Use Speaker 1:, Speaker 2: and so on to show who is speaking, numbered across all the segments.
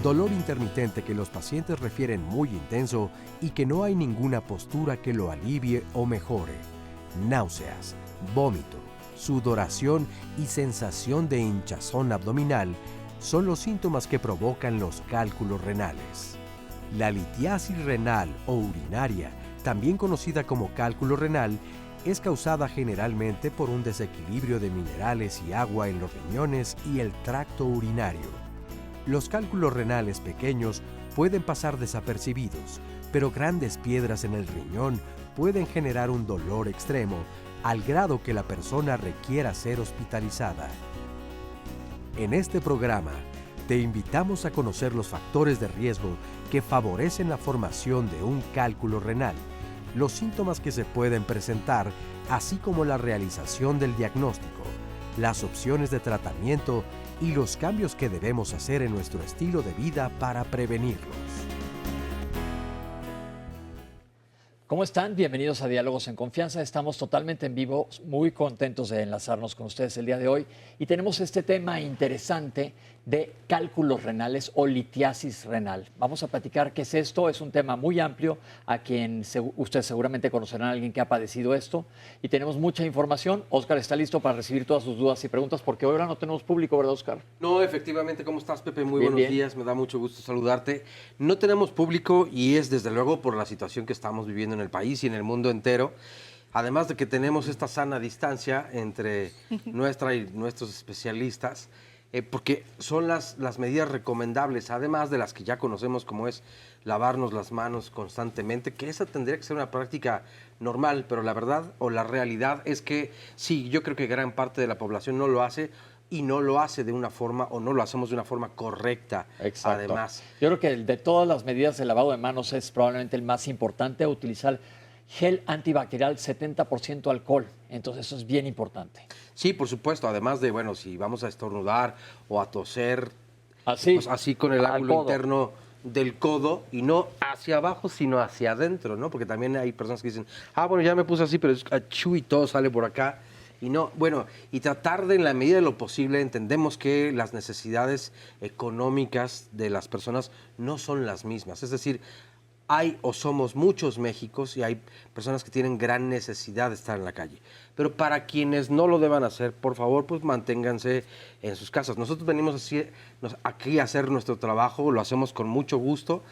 Speaker 1: dolor intermitente que los pacientes refieren muy intenso y que no hay ninguna postura que lo alivie o mejore, náuseas, vómito, sudoración y sensación de hinchazón abdominal son los síntomas que provocan los cálculos renales. La litiasis renal o urinaria, también conocida como cálculo renal, es causada generalmente por un desequilibrio de minerales y agua en los riñones y el tracto urinario. Los cálculos renales pequeños pueden pasar desapercibidos, pero grandes piedras en el riñón pueden generar un dolor extremo al grado que la persona requiera ser hospitalizada. En este programa, te invitamos a conocer los factores de riesgo que favorecen la formación de un cálculo renal, los síntomas que se pueden presentar, así como la realización del diagnóstico, las opciones de tratamiento y los cambios que debemos hacer en nuestro estilo de vida para prevenirlos.
Speaker 2: ¿Cómo están? Bienvenidos a Diálogos en Confianza. Estamos totalmente en vivo, muy contentos de enlazarnos con ustedes el día de hoy. Y tenemos este tema interesante de cálculos renales o litiasis renal. Vamos a platicar qué es esto. Es un tema muy amplio, a quien ustedes seguramente conocerán a alguien que ha padecido esto. Y tenemos mucha información. Óscar está listo para recibir todas sus dudas y preguntas, porque ahora no tenemos público, ¿verdad, Óscar?
Speaker 3: No, efectivamente. ¿Cómo estás, Pepe? Muy
Speaker 2: bien,
Speaker 3: buenos días. Me da mucho gusto saludarte. No tenemos público y es desde luego por la situación que estamos viviendo en el país y en el mundo entero, además de que tenemos esta sana distancia entre nuestra y nuestros especialistas, porque son las medidas recomendables, además de las que ya conocemos, como es lavarnos las manos constantemente, que esa tendría que ser una práctica normal, pero la verdad o la realidad es que sí, yo creo que gran parte de la población no lo hace, y no lo hace de una forma, o no lo hacemos de una forma correcta.
Speaker 2: Exacto.
Speaker 3: Además.
Speaker 2: Yo creo que de todas las medidas de lavado de manos es probablemente el más importante, utilizar gel antibacterial 70% alcohol. Entonces eso es bien importante.
Speaker 3: Sí, por supuesto. Además de, bueno, si vamos a estornudar o a toser,
Speaker 2: así,
Speaker 3: pues así con el ángulo interno del codo y no hacia abajo, sino hacia adentro, ¿no? Porque también hay personas que dicen, bueno, ya me puse así, pero es achú y todo sale por acá. Y no, bueno, y tratar de, en la medida de lo posible, entendemos que las necesidades económicas de las personas no son las mismas. Es decir, hay o somos muchos Méxicos y hay personas que tienen gran necesidad de estar en la calle. Pero para quienes no lo deban hacer, por favor, pues manténganse en sus casas. Nosotros venimos aquí a hacer nuestro trabajo, lo hacemos con mucho gusto,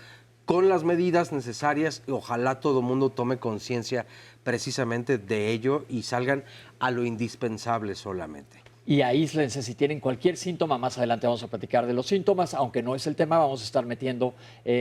Speaker 3: con las medidas necesarias, y ojalá todo el mundo tome conciencia precisamente de ello y salgan a lo indispensable solamente.
Speaker 2: Y aíslense si tienen cualquier síntoma. Más adelante vamos a platicar de los síntomas, aunque no es el tema, vamos a estar metiendo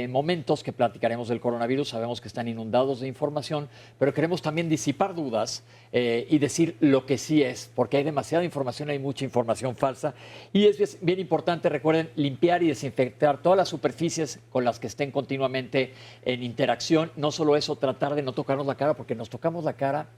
Speaker 2: momentos que platicaremos del coronavirus. Sabemos que están inundados de información, pero queremos también disipar dudas y decir lo que sí es, porque hay demasiada información, hay mucha información falsa. Y es bien importante, recuerden, limpiar y desinfectar todas las superficies con las que estén continuamente en interacción. No solo eso, tratar de no tocarnos la cara, porque nos tocamos la cara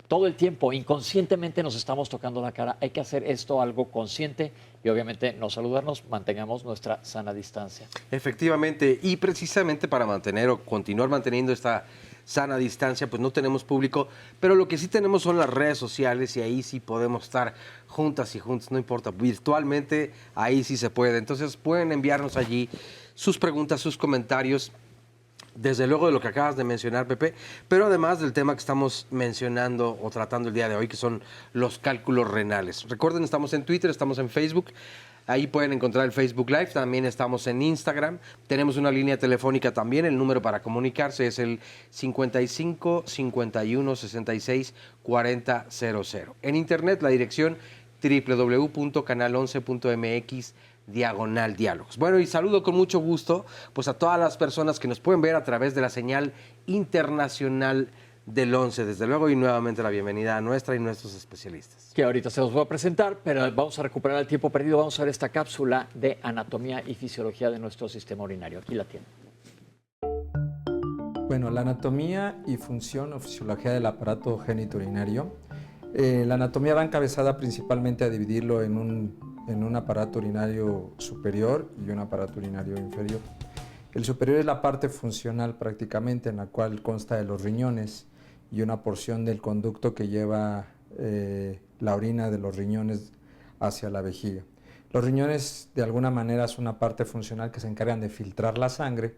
Speaker 2: todo el tiempo, inconscientemente nos estamos tocando la cara. Hay que hacer esto algo consciente y obviamente no saludarnos, mantengamos nuestra sana distancia.
Speaker 3: Efectivamente, y precisamente para mantener o continuar manteniendo esta sana distancia, pues no tenemos público, pero lo que sí tenemos son las redes sociales y ahí sí podemos estar juntas y juntos, no importa, virtualmente ahí sí se puede. Entonces pueden enviarnos allí sus preguntas, sus comentarios, desde luego de lo que acabas de mencionar, Pepe, pero además del tema que estamos mencionando o tratando el día de hoy, que son los cálculos renales. Recuerden, estamos en Twitter, estamos en Facebook, ahí pueden encontrar el Facebook Live, también estamos en Instagram, tenemos una línea telefónica también, el número para comunicarse es el 55 51 66 40 00. En internet la dirección www.canal11.mx/diálogos. Bueno, y saludo con mucho gusto pues a todas las personas que nos pueden ver a través de la señal internacional del 11. Desde luego, y nuevamente la bienvenida a nuestra y nuestros especialistas.
Speaker 2: Que ahorita se los voy a presentar, pero vamos a recuperar el tiempo perdido. Vamos a ver esta cápsula de anatomía y fisiología de nuestro sistema urinario. Aquí la tienen.
Speaker 4: Bueno, la anatomía y función o fisiología del aparato genitourinario. La anatomía va encabezada principalmente a dividirlo en un aparato urinario superior y un aparato urinario inferior. El superior es la parte funcional prácticamente, en la cual consta de los riñones y una porción del conducto que lleva la orina de los riñones hacia la vejiga. Los riñones de alguna manera son una parte funcional que se encargan de filtrar la sangre,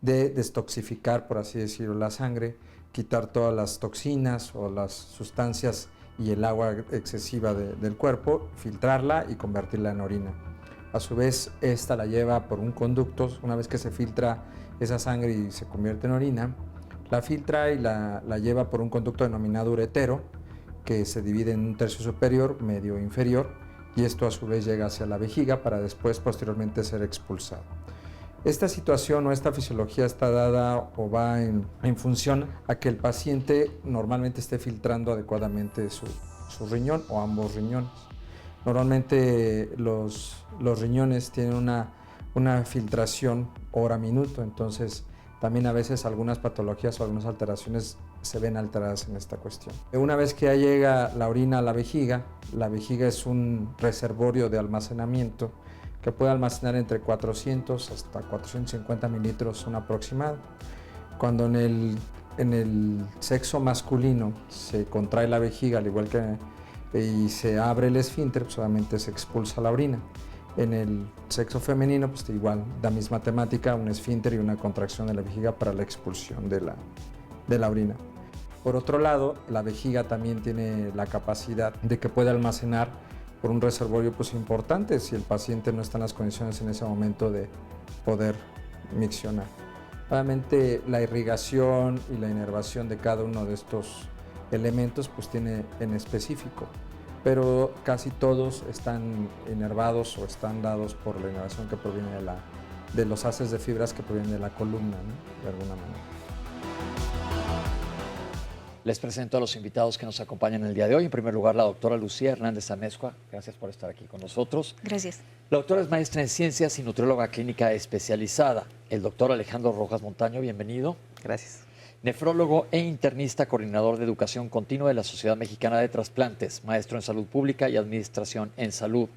Speaker 4: de destoxificar, por así decirlo, la sangre, quitar todas las toxinas o las sustancias y el agua excesiva del cuerpo, filtrarla y convertirla en orina. A su vez, esta la lleva por un conducto. Una vez que se filtra esa sangre y se convierte en orina, la filtra y la lleva por un conducto denominado uretero, que se divide en un tercio superior, medio e inferior, y esto a su vez llega hacia la vejiga para después posteriormente ser expulsado. Esta situación o esta fisiología está dada o va en función a que el paciente normalmente esté filtrando adecuadamente su riñón o ambos riñones. Normalmente los riñones tienen una filtración hora-minuto, entonces también a veces algunas patologías o algunas alteraciones se ven alteradas en esta cuestión. Una vez que ya llega la orina a la vejiga es un reservorio de almacenamiento que puede almacenar entre 400 hasta 450 mililitros un aproximado. Cuando en el sexo masculino se contrae la vejiga, al igual que y se abre el esfínter, pues solamente se expulsa la orina. En el sexo femenino, pues igual, la misma temática, un esfínter y una contracción de la vejiga para la expulsión de la orina. Por otro lado, la vejiga también tiene la capacidad de que puede almacenar por un reservorio pues importante si el paciente no está en las condiciones en ese momento de poder miccionar. Obviamente la irrigación y la inervación de cada uno de estos elementos pues tiene en específico, pero casi todos están inervados o están dados por la inervación que proviene de los haces de fibras que provienen de la columna, ¿no? De alguna manera.
Speaker 2: Les presento a los invitados que nos acompañan el día de hoy. En primer lugar, la doctora Lucía Hernández Amezcua. Gracias por estar aquí con nosotros.
Speaker 5: Gracias.
Speaker 2: La doctora es maestra en ciencias y nutrióloga clínica especializada. El doctor Alejandro Rojas Montaño, bienvenido.
Speaker 6: Gracias.
Speaker 2: Nefrólogo e internista, coordinador de educación continua de la Sociedad Mexicana de Trasplantes, maestro en salud pública y administración en salud.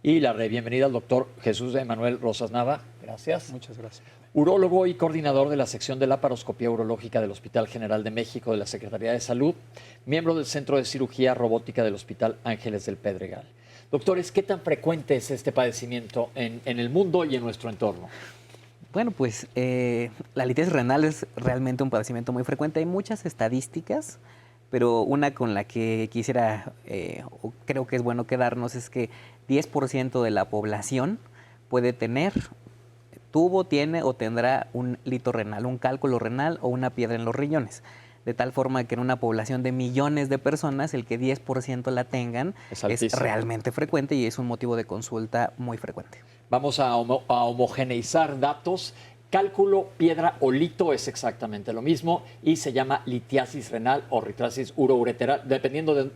Speaker 2: Y la bienvenida al doctor Jesús Emanuel Rosas Nava. Gracias.
Speaker 6: Muchas gracias.
Speaker 2: Urólogo y coordinador de la sección de laparoscopía urológica del Hospital General de México de la Secretaría de Salud, miembro del Centro de Cirugía Robótica del Hospital Ángeles del Pedregal. Doctores, ¿qué tan frecuente es este padecimiento en el mundo y en nuestro entorno?
Speaker 6: Bueno, pues la litiasis renal es realmente un padecimiento muy frecuente. Hay muchas estadísticas, pero una con la que quisiera, o creo que es bueno quedarnos, es que 10% de la población puede tener, tiene o tendrá un lito renal, un cálculo renal o una piedra en los riñones. De tal forma que en una población de millones de personas, el que 10% la tengan es realmente frecuente y es un motivo de consulta muy frecuente.
Speaker 2: Vamos a homogeneizar datos. Cálculo, piedra o lito es exactamente lo mismo y se llama litiasis renal o litiasis uroureteral, dependiendo de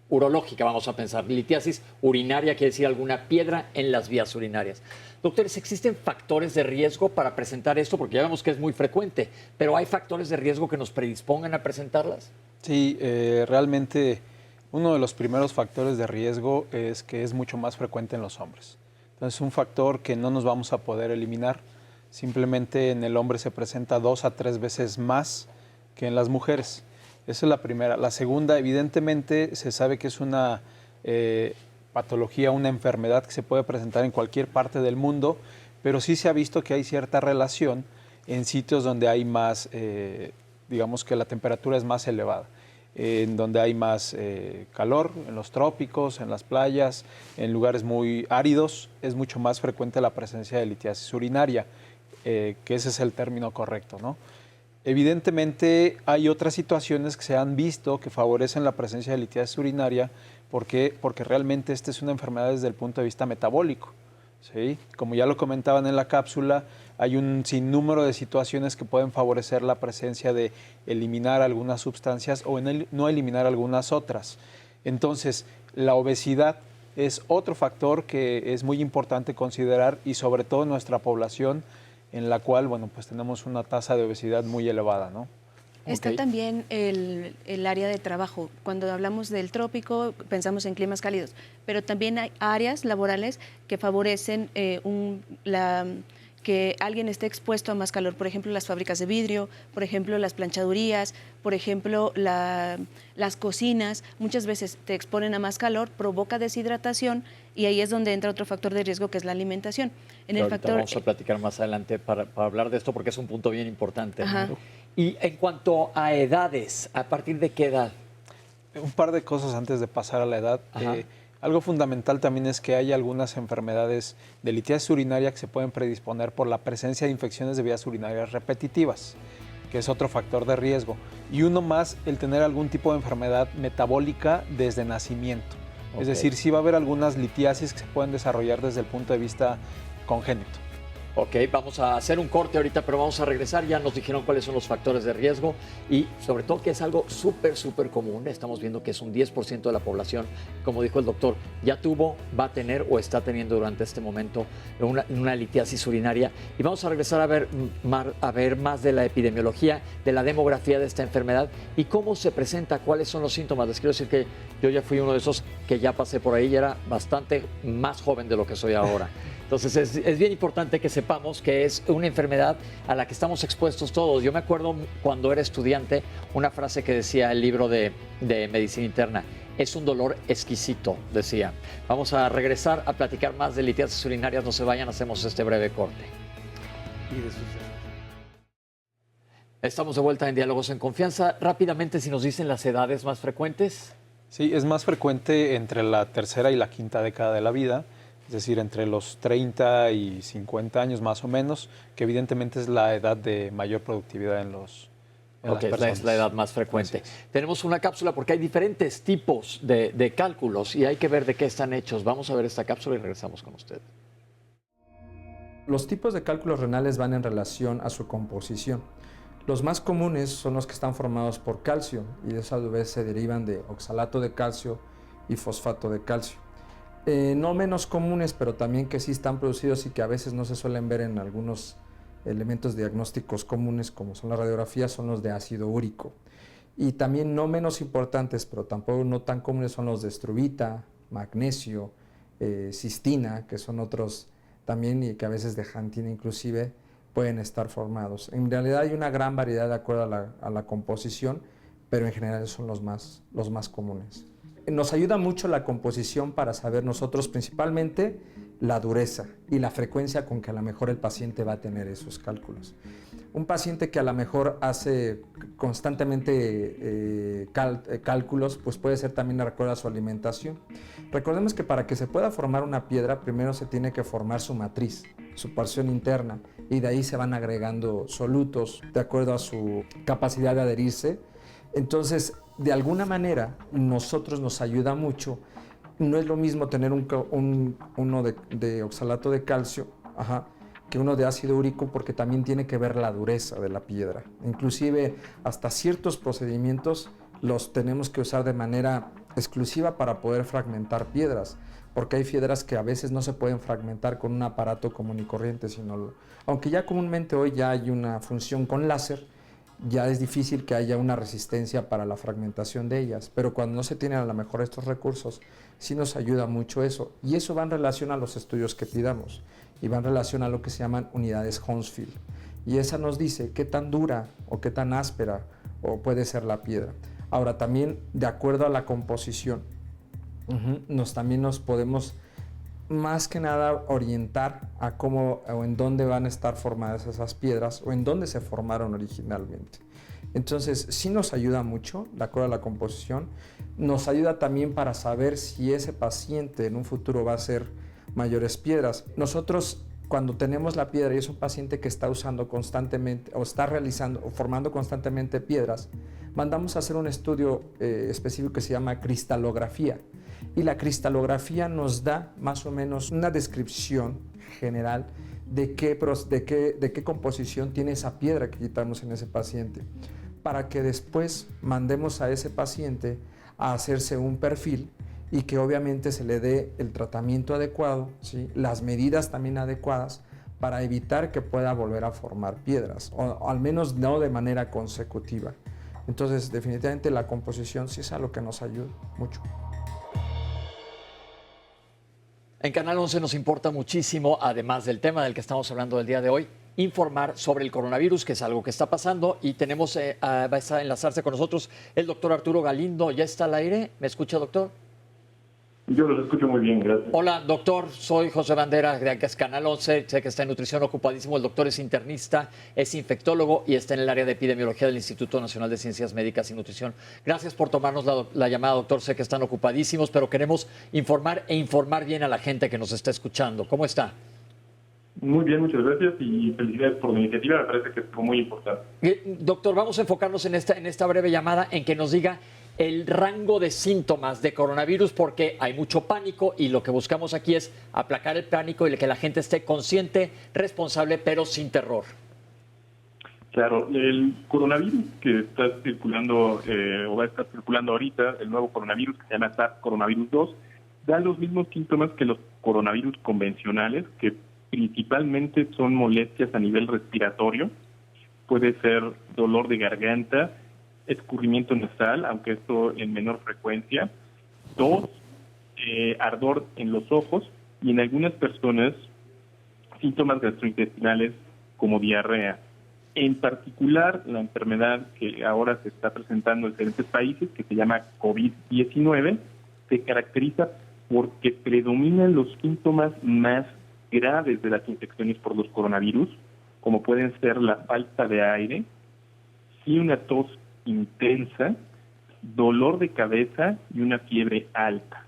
Speaker 2: urológica, vamos a pensar. Litiasis urinaria quiere decir alguna piedra en las vías urinarias. Doctores, ¿existen factores de riesgo para presentar esto? Porque ya vemos que es muy frecuente, pero ¿hay factores de riesgo que nos predispongan a presentarlas?
Speaker 7: Sí, realmente uno de los primeros factores de riesgo es que es mucho más frecuente en los hombres. Entonces es un factor que no nos vamos a poder eliminar. Simplemente en el hombre se presenta 2 a 3 veces más que en las mujeres. Esa es la primera. La segunda, evidentemente, se sabe que es una patología, una enfermedad que se puede presentar en cualquier parte del mundo, pero sí se ha visto que hay cierta relación en sitios donde hay más, digamos que la temperatura es más elevada, en donde hay más calor, en los trópicos, en las playas, en lugares muy áridos, es mucho más frecuente la presencia de litiasis urinaria, que ese es el término correcto, ¿no? Evidentemente hay otras situaciones que se han visto que favorecen la presencia de litiasis urinaria. ¿Por qué? Porque realmente esta es una enfermedad desde el punto de vista metabólico, ¿sí? Como ya lo comentaban en la cápsula, hay un sinnúmero de situaciones que pueden favorecer la presencia de eliminar algunas sustancias o no eliminar algunas otras. Entonces, la obesidad es otro factor que es muy importante considerar y sobre todo en nuestra población, en la cual, bueno, pues tenemos una tasa de obesidad muy elevada, ¿no?
Speaker 5: Está también el área de trabajo. Cuando hablamos del trópico, pensamos en climas cálidos, pero también hay áreas laborales que favorecen que que alguien esté expuesto a más calor, por ejemplo, las fábricas de vidrio, por ejemplo, las planchadurías, por ejemplo, las cocinas, muchas veces te exponen a más calor, provoca deshidratación y ahí es donde entra otro factor de riesgo que es la alimentación.
Speaker 2: Vamos a platicar más adelante para hablar de esto porque es un punto bien importante, ¿no? Y en cuanto a edades, ¿a partir de qué edad?
Speaker 7: Un par de cosas antes de pasar a la edad. Algo fundamental también es que hay algunas enfermedades de litiasis urinaria que se pueden predisponer por la presencia de infecciones de vías urinarias repetitivas, que es otro factor de riesgo. Y uno más, el tener algún tipo de enfermedad metabólica desde nacimiento. Es decir, sí va a haber algunas litiasis que se pueden desarrollar desde el punto de vista congénito.
Speaker 2: Ok, vamos a hacer un corte ahorita, pero vamos a regresar. Ya nos dijeron cuáles son los factores de riesgo y sobre todo que es algo súper común. Estamos viendo que es un 10% de la población, como dijo el doctor, ya tuvo, va a tener o está teniendo durante este momento una litiasis urinaria. Y vamos a regresar a ver más de la epidemiología, de la demografía de esta enfermedad y cómo se presenta, cuáles son los síntomas. Les quiero decir que yo ya fui uno de esos que ya pasé por ahí y era bastante más joven de lo que soy ahora. Entonces es bien importante que sepamos que es una enfermedad a la que estamos expuestos todos. Yo me acuerdo cuando era estudiante una frase que decía el libro de medicina interna. Es un dolor exquisito, decía. Vamos a regresar a platicar más de litiasis urinarias. No se vayan, hacemos este breve corte. Estamos de vuelta en Diálogos en Confianza. Rápidamente, si nos dicen las edades más frecuentes.
Speaker 7: Sí, es más frecuente entre la tercera y la quinta década de la vida. Es decir, entre los 30 y 50 años más o menos, que evidentemente es la edad de mayor productividad en las personas.
Speaker 2: Es la edad más frecuente. Tenemos una cápsula porque hay diferentes tipos de cálculos y hay que ver de qué están hechos. Vamos a ver esta cápsula y regresamos con usted.
Speaker 4: Los tipos de cálculos renales van en relación a su composición. Los más comunes son los que están formados por calcio y de esa vez se derivan de oxalato de calcio y fosfato de calcio. No menos comunes, pero también que sí están producidos y que a veces no se suelen ver en algunos elementos diagnósticos comunes, como son las radiografías, son los de ácido úrico. Y también no menos importantes, pero tampoco no tan comunes, son los de estruvita, magnesio, cistina, que son otros también y que a veces de xantina inclusive pueden estar formados. En realidad hay una gran variedad de acuerdo a la composición, pero en general son los más comunes. Nos ayuda mucho la composición para saber nosotros principalmente la dureza y la frecuencia con que a lo mejor el paciente va a tener esos cálculos. Un paciente que a lo mejor hace constantemente cálculos, pues puede ser también de acuerdo a su alimentación. Recordemos que para que se pueda formar una piedra, primero se tiene que formar su matriz, su porción interna, y de ahí se van agregando solutos de acuerdo a su capacidad de adherirse. Entonces, de alguna manera, nosotros nos ayuda mucho. No es lo mismo tener uno de oxalato de calcio que uno de ácido úrico, porque también tiene que ver la dureza de la piedra. Inclusive, hasta ciertos procedimientos los tenemos que usar de manera exclusiva para poder fragmentar piedras, porque hay piedras que a veces no se pueden fragmentar con un aparato común y corriente, aunque ya comúnmente hoy ya hay una función con láser, ya es difícil que haya una resistencia para la fragmentación de ellas, pero cuando no se tienen a lo mejor estos recursos, sí nos ayuda mucho eso, y eso va en relación a los estudios que pidamos, y va en relación a lo que se llaman unidades Hounsfield, y esa nos dice qué tan dura o qué tan áspera o puede ser la piedra. Ahora también, de acuerdo a la composición, también nos podemos más que nada orientar a cómo o en dónde van a estar formadas esas piedras o en dónde se formaron originalmente. Entonces, sí nos ayuda mucho, de acuerdo a la composición. Nos ayuda también para saber si ese paciente en un futuro va a ser mayores piedras. Nosotros, cuando tenemos la piedra y es un paciente que está usando constantemente o está realizando o formando constantemente piedras, mandamos a hacer un estudio específico que se llama cristalografía. Y la cristalografía nos da más o menos una descripción general de qué composición tiene esa piedra que quitamos en ese paciente, para que después mandemos a ese paciente a hacerse un perfil y que obviamente se le dé el tratamiento adecuado, ¿sí? Las medidas también adecuadas para evitar que pueda volver a formar piedras, o al menos no de manera consecutiva. Entonces, definitivamente la composición sí es algo que nos ayuda mucho.
Speaker 2: En Canal 11 nos importa muchísimo, además del tema del que estamos hablando el día de hoy, informar sobre el coronavirus, que es algo que está pasando, y tenemos, va a enlazarse con nosotros el doctor Arturo Galindo. ¿Ya está al aire? ¿Me escucha, doctor?
Speaker 8: Yo los escucho muy bien, gracias.
Speaker 2: Hola, doctor. Soy José Bandera de Canal 11. Sé que está en nutrición ocupadísimo. El doctor es internista, es infectólogo y está en el área de epidemiología del Instituto Nacional de Ciencias Médicas y Nutrición. Gracias por tomarnos la llamada, doctor. Sé que están ocupadísimos, pero queremos informar bien a la gente que nos está escuchando. ¿Cómo está?
Speaker 8: Muy bien, muchas gracias y felicidades por la iniciativa. Me parece que es muy importante.
Speaker 2: Doctor, vamos a enfocarnos en esta breve llamada en que nos diga el rango de síntomas de coronavirus, porque hay mucho pánico y lo que buscamos aquí es aplacar el pánico y que la gente esté consciente, responsable, pero sin terror.
Speaker 8: Claro, el coronavirus que está circulando o va a estar circulando ahorita, el nuevo coronavirus que se llama SARS coronavirus 2, da los mismos síntomas que los coronavirus convencionales, que principalmente son molestias a nivel respiratorio. Puede ser dolor de garganta, escurrimiento nasal, aunque esto en menor frecuencia, tos, ardor en los ojos y en algunas personas síntomas gastrointestinales como diarrea. En particular, la enfermedad que ahora se está presentando en diferentes países, que se llama COVID-19, se caracteriza porque predominan los síntomas más graves de las infecciones por los coronavirus, como pueden ser la falta de aire, y una tos intensa, dolor de cabeza y una fiebre alta.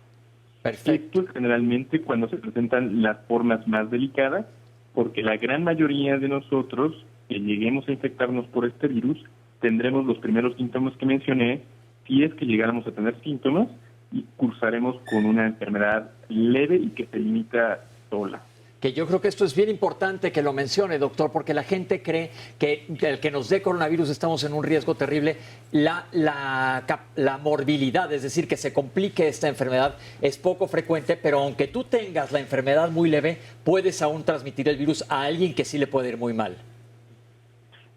Speaker 2: Perfecto.
Speaker 8: Esto es generalmente cuando se presentan las formas más delicadas, porque la gran mayoría de nosotros que lleguemos a infectarnos por este virus tendremos los primeros síntomas que mencioné, si es que llegáramos a tener síntomas, y cursaremos con una enfermedad leve y que se limita sola.
Speaker 2: Que yo creo que esto es bien importante que lo mencione, doctor, porque la gente cree que el que nos dé coronavirus estamos en un riesgo terrible. La morbilidad, es decir, que se complique esta enfermedad, es poco frecuente, pero aunque tú tengas la enfermedad muy leve, puedes aún transmitir el virus a alguien que sí le puede ir muy mal.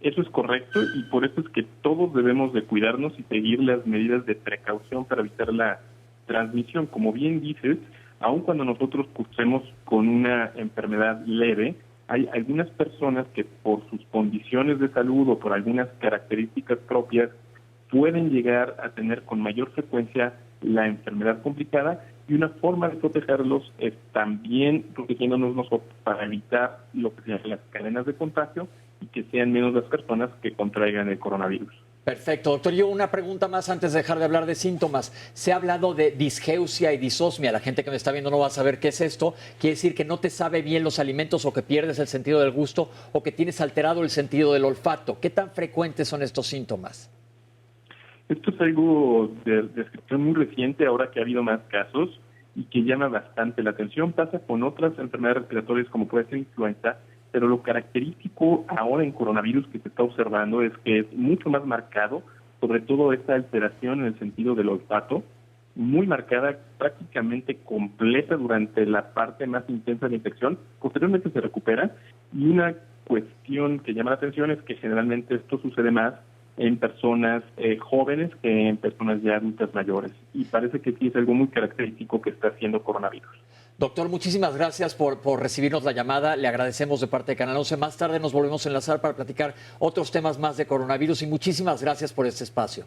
Speaker 8: Eso es correcto y por eso es que todos debemos de cuidarnos y seguir las medidas de precaución para evitar la transmisión. Como bien dices, aun cuando nosotros cursemos con una enfermedad leve, hay algunas personas que por sus condiciones de salud o por algunas características propias pueden llegar a tener con mayor frecuencia la enfermedad complicada, y una forma de protegerlos es también protegiéndonos nosotros para evitar lo que se llaman las cadenas de contagio y que sean menos las personas que contraigan el coronavirus.
Speaker 2: Perfecto, doctor. Yo una pregunta más antes de dejar de hablar de síntomas. Se ha hablado de disgeusia y disosmia. La gente que me está viendo no va a saber qué es esto. Quiere decir que no te sabe bien los alimentos o que pierdes el sentido del gusto o que tienes alterado el sentido del olfato. ¿Qué tan frecuentes son estos síntomas?
Speaker 8: Esto es algo de descripción muy reciente, ahora que ha habido más casos y que llama bastante la atención. Pasa con otras enfermedades respiratorias como puede ser influenza, pero lo característico ahora en coronavirus que se está observando es que es mucho más marcado, sobre todo esta alteración en el sentido del olfato, muy marcada, prácticamente completa durante la parte más intensa de la infección. Posteriormente se recupera, y una cuestión que llama la atención es que generalmente esto sucede más en personas jóvenes que en personas ya adultas mayores, y parece que sí es algo muy característico que está haciendo coronavirus.
Speaker 2: Doctor, muchísimas gracias por recibirnos la llamada. Le agradecemos de parte de Canal 11. Más tarde nos volvemos a enlazar para platicar otros temas más de coronavirus, y muchísimas gracias por este espacio.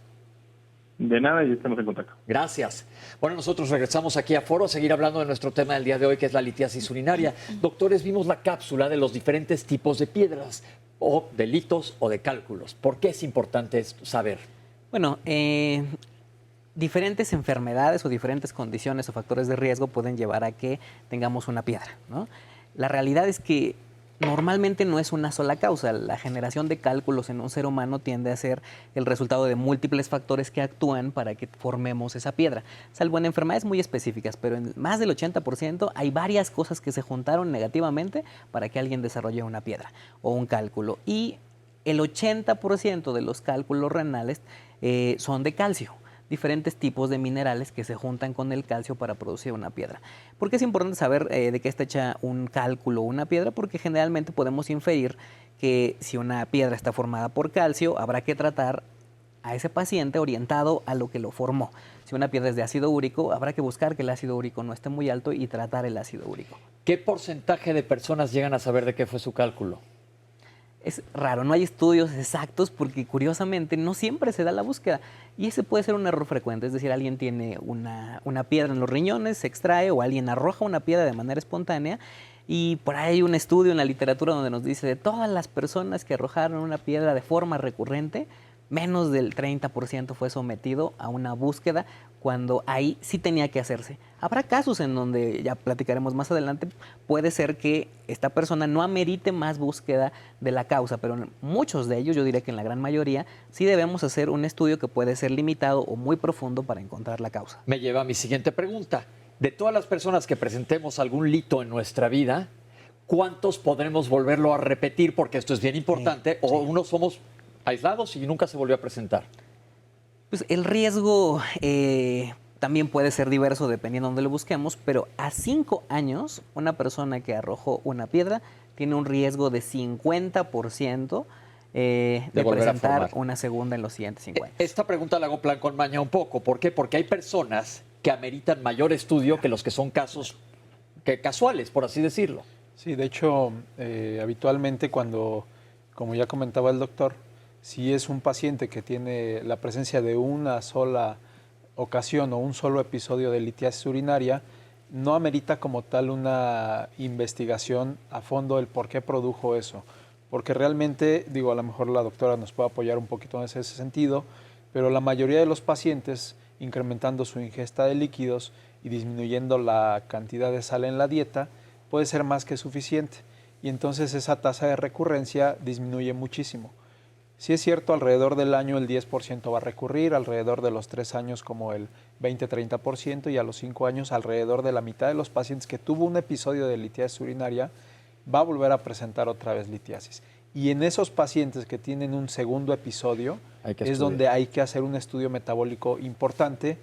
Speaker 8: De nada, y estamos en contacto.
Speaker 2: Gracias. Bueno, nosotros regresamos aquí a Foro a seguir hablando de nuestro tema del día de hoy, que es la litiasis urinaria. Doctores, vimos la cápsula de los diferentes tipos de piedras, o delitos o de cálculos. ¿Por qué es importante esto saber?
Speaker 6: Bueno, diferentes enfermedades o diferentes condiciones o factores de riesgo pueden llevar a que tengamos una piedra, ¿no? La realidad es que normalmente no es una sola causa. La generación de cálculos en un ser humano tiende a ser el resultado de múltiples factores que actúan para que formemos esa piedra, salvo en enfermedades muy específicas, pero en más del 80% hay varias cosas que se juntaron negativamente para que alguien desarrolle una piedra o un cálculo. Y el 80% de los cálculos renales son de calcio, diferentes tipos de minerales que se juntan con el calcio para producir una piedra. ¿Por qué es importante saber de qué está hecha un cálculo o una piedra? Porque generalmente podemos inferir que si una piedra está formada por calcio, habrá que tratar a ese paciente orientado a lo que lo formó. Si una piedra es de ácido úrico, habrá que buscar que el ácido úrico no esté muy alto y tratar el ácido úrico.
Speaker 2: ¿Qué porcentaje de personas llegan a saber de qué fue su cálculo?
Speaker 6: Es raro, no hay estudios exactos porque curiosamente no siempre se da la búsqueda y ese puede ser un error frecuente, es decir, alguien tiene una piedra en los riñones, se extrae o alguien arroja una piedra de manera espontánea y por ahí hay un estudio en la literatura donde nos dice de todas las personas que arrojaron una piedra de forma recurrente, menos del 30% fue sometido a una búsqueda cuando ahí sí tenía que hacerse. Habrá casos en donde, ya platicaremos más adelante, puede ser que esta persona no amerite más búsqueda de la causa, pero en muchos de ellos, yo diría que en la gran mayoría, sí debemos hacer un estudio que puede ser limitado o muy profundo para encontrar la causa.
Speaker 2: Me lleva a mi siguiente pregunta. De todas las personas que presentemos algún lito en nuestra vida, ¿cuántos podremos volverlo a repetir? Porque esto es bien importante, o unos somos aislados y nunca se volvió a presentar.
Speaker 6: Pues el riesgo también puede ser diverso dependiendo de dónde lo busquemos, pero a 5 años, una persona que arrojó una piedra tiene un riesgo de 50% de presentar una segunda en los siguientes 5 años.
Speaker 2: Esta pregunta la hago plan con maña un poco. ¿Por qué? Porque hay personas que ameritan mayor estudio que los que son casos casuales, por así decirlo.
Speaker 7: Sí, de hecho, habitualmente cuando, como ya comentaba el doctor, si es un paciente que tiene la presencia de una sola ocasión o un solo episodio de litiasis urinaria, no amerita como tal una investigación a fondo el por qué produjo eso. Porque realmente, digo, a lo mejor la doctora nos puede apoyar un poquito en ese sentido, pero la mayoría de los pacientes, incrementando su ingesta de líquidos y disminuyendo la cantidad de sal en la dieta, puede ser más que suficiente. Y entonces esa tasa de recurrencia disminuye muchísimo. Sí es cierto, alrededor del año el 10% va a recurrir, alrededor de los 3 años como el 20-30% y a los 5 años alrededor de la mitad de los pacientes que tuvo un episodio de litiasis urinaria va a volver a presentar otra vez litiasis. Y en esos pacientes que tienen un segundo episodio es donde hay que hacer un estudio metabólico importante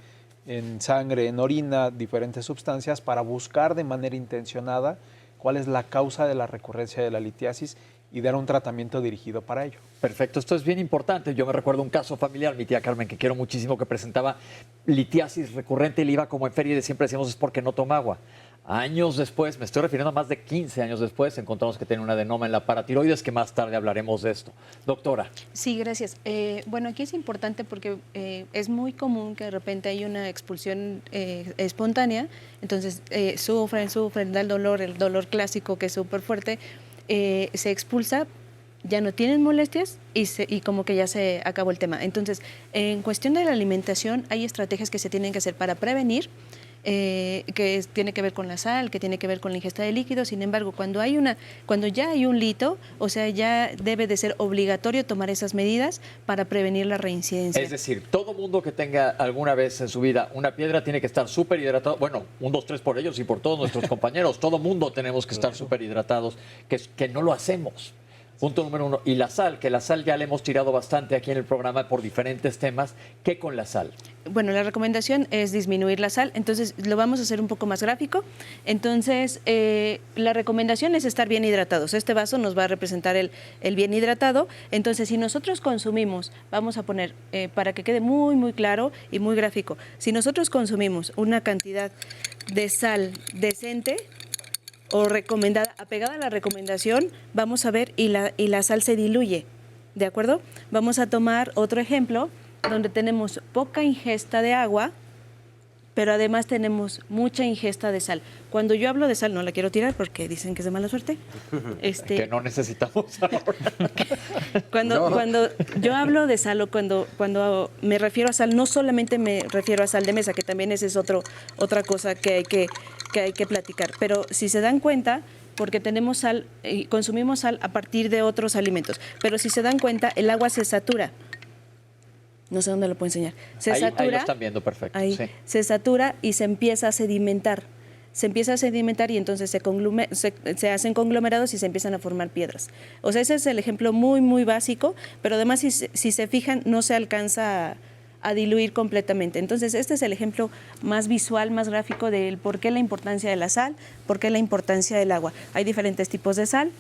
Speaker 7: en sangre, en orina, diferentes sustancias para buscar de manera intencionada cuál es la causa de la recurrencia de la litiasis y dar un tratamiento dirigido para ello.
Speaker 2: Perfecto, esto es bien importante. Yo me recuerdo un caso familiar, mi tía Carmen, que quiero muchísimo, que presentaba litiasis recurrente y le iba como en feria y siempre decíamos es porque no toma agua. Años después, me estoy refiriendo a más de 15 años después, encontramos que tiene un adenoma en la paratiroides, que más tarde hablaremos de esto. Doctora.
Speaker 5: Sí, gracias. Bueno, aquí es importante porque es muy común que de repente hay una expulsión espontánea, entonces sufren, da el dolor clásico que es súper fuerte, se expulsa, ya no tienen molestias y como que ya se acabó el tema. Entonces, en cuestión de la alimentación, hay estrategias que se tienen que hacer para prevenir, tiene que ver con la sal, que tiene que ver con la ingesta de líquidos. Sin embargo, cuando ya hay un lito, o sea, ya debe de ser obligatorio tomar esas medidas para prevenir la reincidencia.
Speaker 2: Es decir, todo mundo que tenga alguna vez en su vida una piedra tiene que estar súper hidratado. Bueno, 1, 2, 3 por ellos y por todos nuestros compañeros. Todo mundo tenemos que estar súper hidratados, que no lo hacemos. Punto número 1. Y la sal, que la sal ya le hemos tirado bastante aquí en el programa por diferentes temas. ¿Qué con la sal?
Speaker 5: Bueno, la recomendación es disminuir la sal, entonces lo vamos a hacer un poco más gráfico. Entonces, la recomendación es estar bien hidratados. Este vaso nos va a representar el bien hidratado. Entonces, si nosotros consumimos, vamos a poner, para que quede muy, muy claro y muy gráfico, si nosotros consumimos una cantidad de sal decente, o recomendada, apegada a la recomendación, vamos a ver, y la sal se diluye, ¿de acuerdo? Vamos a tomar otro ejemplo donde tenemos poca ingesta de agua, pero además tenemos mucha ingesta de sal. Cuando yo hablo de sal, no la quiero tirar porque dicen que es de mala suerte.
Speaker 2: Que no necesitamos ahora.
Speaker 5: Cuando yo hablo de sal o cuando me refiero a sal, no solamente me refiero a sal de mesa, que también esa es otra cosa que hay que platicar. Pero si se dan cuenta, porque tenemos sal y consumimos sal a partir de otros alimentos, pero si se dan cuenta, el agua se satura. No sé dónde lo puedo enseñar. Se satura.
Speaker 2: Ahí lo están viendo perfecto.
Speaker 5: Ahí, sí. Se satura y se empieza a sedimentar. Se empieza a sedimentar y entonces se hacen conglomerados y se empiezan a formar piedras. O sea, ese es el ejemplo muy, muy básico, pero además si se fijan no se alcanza a diluir completamente. Entonces, este es el ejemplo más visual, más gráfico del por qué la importancia de la sal, por qué la importancia del agua. Hay diferentes tipos de sal.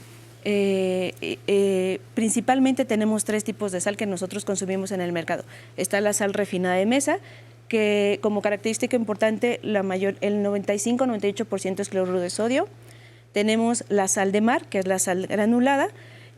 Speaker 5: Principalmente tenemos 3 tipos de sal que nosotros consumimos en el mercado. Está la sal refinada de mesa, que como característica importante, el 95-98% es cloruro de sodio. Tenemos la sal de mar, que es la sal granulada,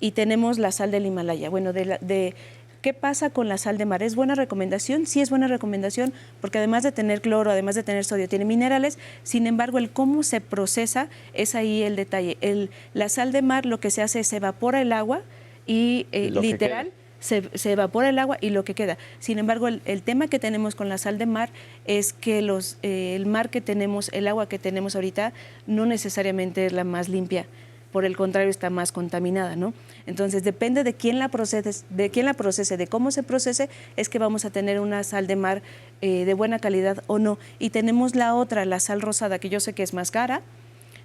Speaker 5: y tenemos la sal del Himalaya. Bueno, ¿qué pasa con la sal de mar? ¿Es buena recomendación? Sí es buena recomendación, porque además de tener cloro, además de tener sodio, tiene minerales. Sin embargo, el cómo se procesa es ahí el detalle. La sal de mar, lo que se hace es se evapora el agua y literal se evapora el agua y lo que queda. Sin embargo, el tema que tenemos con la sal de mar es que el mar que tenemos, el agua que tenemos ahorita, no necesariamente es la más limpia. Por el contrario, está más contaminada, ¿no? Entonces, depende de quién la procese, de cómo se procese, es que vamos a tener una sal de mar de buena calidad o no. Y tenemos la otra, la sal rosada, que yo sé que es más cara,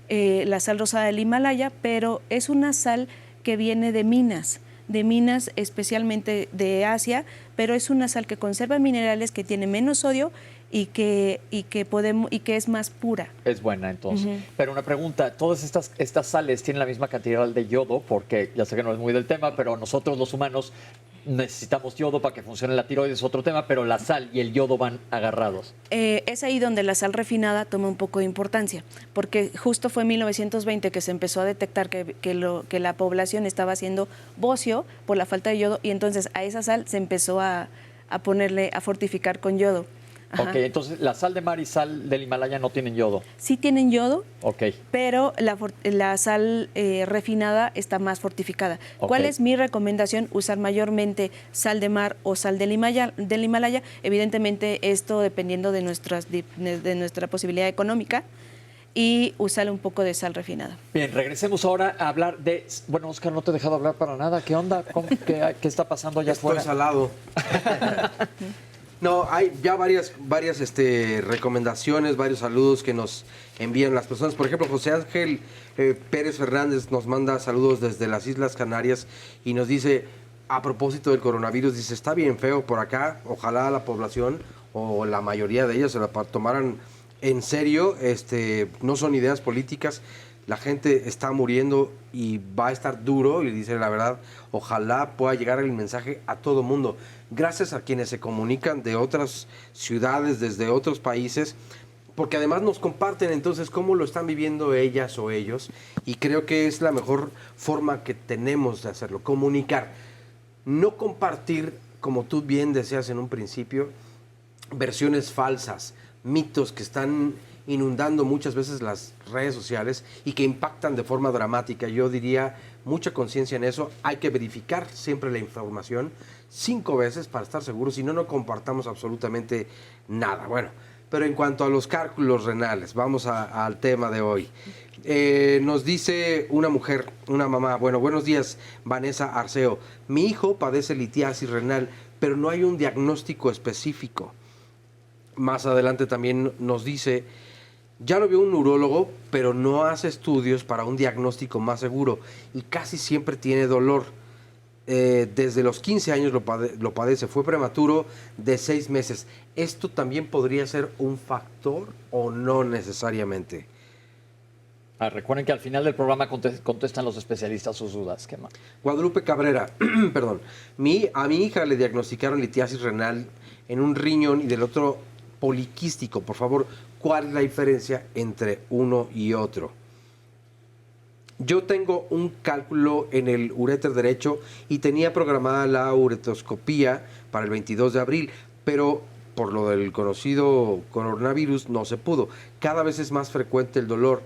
Speaker 5: la sal rosada del Himalaya, pero es una sal que viene de minas especialmente de Asia, pero es una sal que conserva minerales, que tiene menos sodio y que es más pura.
Speaker 2: Es buena, entonces. Pero una pregunta, ¿todas estas sales tienen la misma cantidad de yodo? Porque ya sé que no es muy del tema, pero nosotros los humanos necesitamos yodo para que funcione la tiroides, es otro tema, pero la sal y el yodo van agarrados.
Speaker 5: Es ahí donde la sal refinada toma un poco de importancia, porque justo fue en 1920 que se empezó a detectar que la población estaba haciendo bocio por la falta de yodo, y entonces a esa sal se empezó a fortificar con yodo. Ajá.
Speaker 2: Ok, entonces la sal de mar y sal del Himalaya no tienen yodo.
Speaker 5: Sí tienen yodo,
Speaker 2: okay,
Speaker 5: pero la sal refinada está más fortificada.
Speaker 2: Okay.
Speaker 5: ¿Cuál es mi recomendación? Usar mayormente sal de mar o sal del Himalaya. Evidentemente esto dependiendo de nuestra posibilidad económica, y usar un poco de sal refinada.
Speaker 2: Bien, regresemos ahora a hablar de... Bueno, Oscar, no te he dejado hablar para nada. ¿Qué onda? ¿Qué está pasando allá afuera?
Speaker 3: Estoy salado. No, hay ya varias recomendaciones, varios saludos que nos envían las personas. Por ejemplo, José Ángel Pérez Fernández nos manda saludos desde las Islas Canarias y nos dice, a propósito del coronavirus, dice, está bien feo por acá, ojalá la población o la mayoría de ellas se la tomaran en serio, no son ideas políticas, la gente está muriendo y va a estar duro, y dice la verdad, ojalá pueda llegar el mensaje a todo mundo. Gracias a quienes se comunican de otras ciudades, desde otros países, porque además nos comparten entonces cómo lo están viviendo ellas o ellos, y creo que es la mejor forma que tenemos de hacerlo, comunicar, no compartir, como tú bien decías en un principio, versiones falsas, mitos que están inundando muchas veces las redes sociales y que impactan de forma dramática. Yo diría, mucha conciencia en eso. Hay que verificar siempre la información 5 veces para estar seguros, si no, no compartamos absolutamente nada. Bueno, pero en cuanto a los cálculos renales, vamos al tema de hoy. Nos dice una mujer, una mamá, bueno, buenos días, Vanessa Arceo. Mi hijo padece litiasis renal, pero no hay un diagnóstico específico. Más adelante también nos dice, ya lo vio un neurólogo, pero no hace estudios para un diagnóstico más seguro y casi siempre tiene dolor. Desde los 15 años lo padece, fue prematuro de 6 meses. ¿Esto también podría ser un factor o no necesariamente?
Speaker 2: Recuerden que al final del programa contestan los especialistas sus dudas. ¿Qué más?
Speaker 3: Guadalupe Cabrera, perdón. A mi hija le diagnosticaron litiasis renal en un riñón y del otro poliquístico. Por favor, ¿cuál es la diferencia entre uno y otro? Yo tengo un cálculo en el uréter derecho y tenía programada la uretroscopía para el 22 de abril, pero por lo del conocido coronavirus no se pudo. Cada vez es más frecuente el dolor,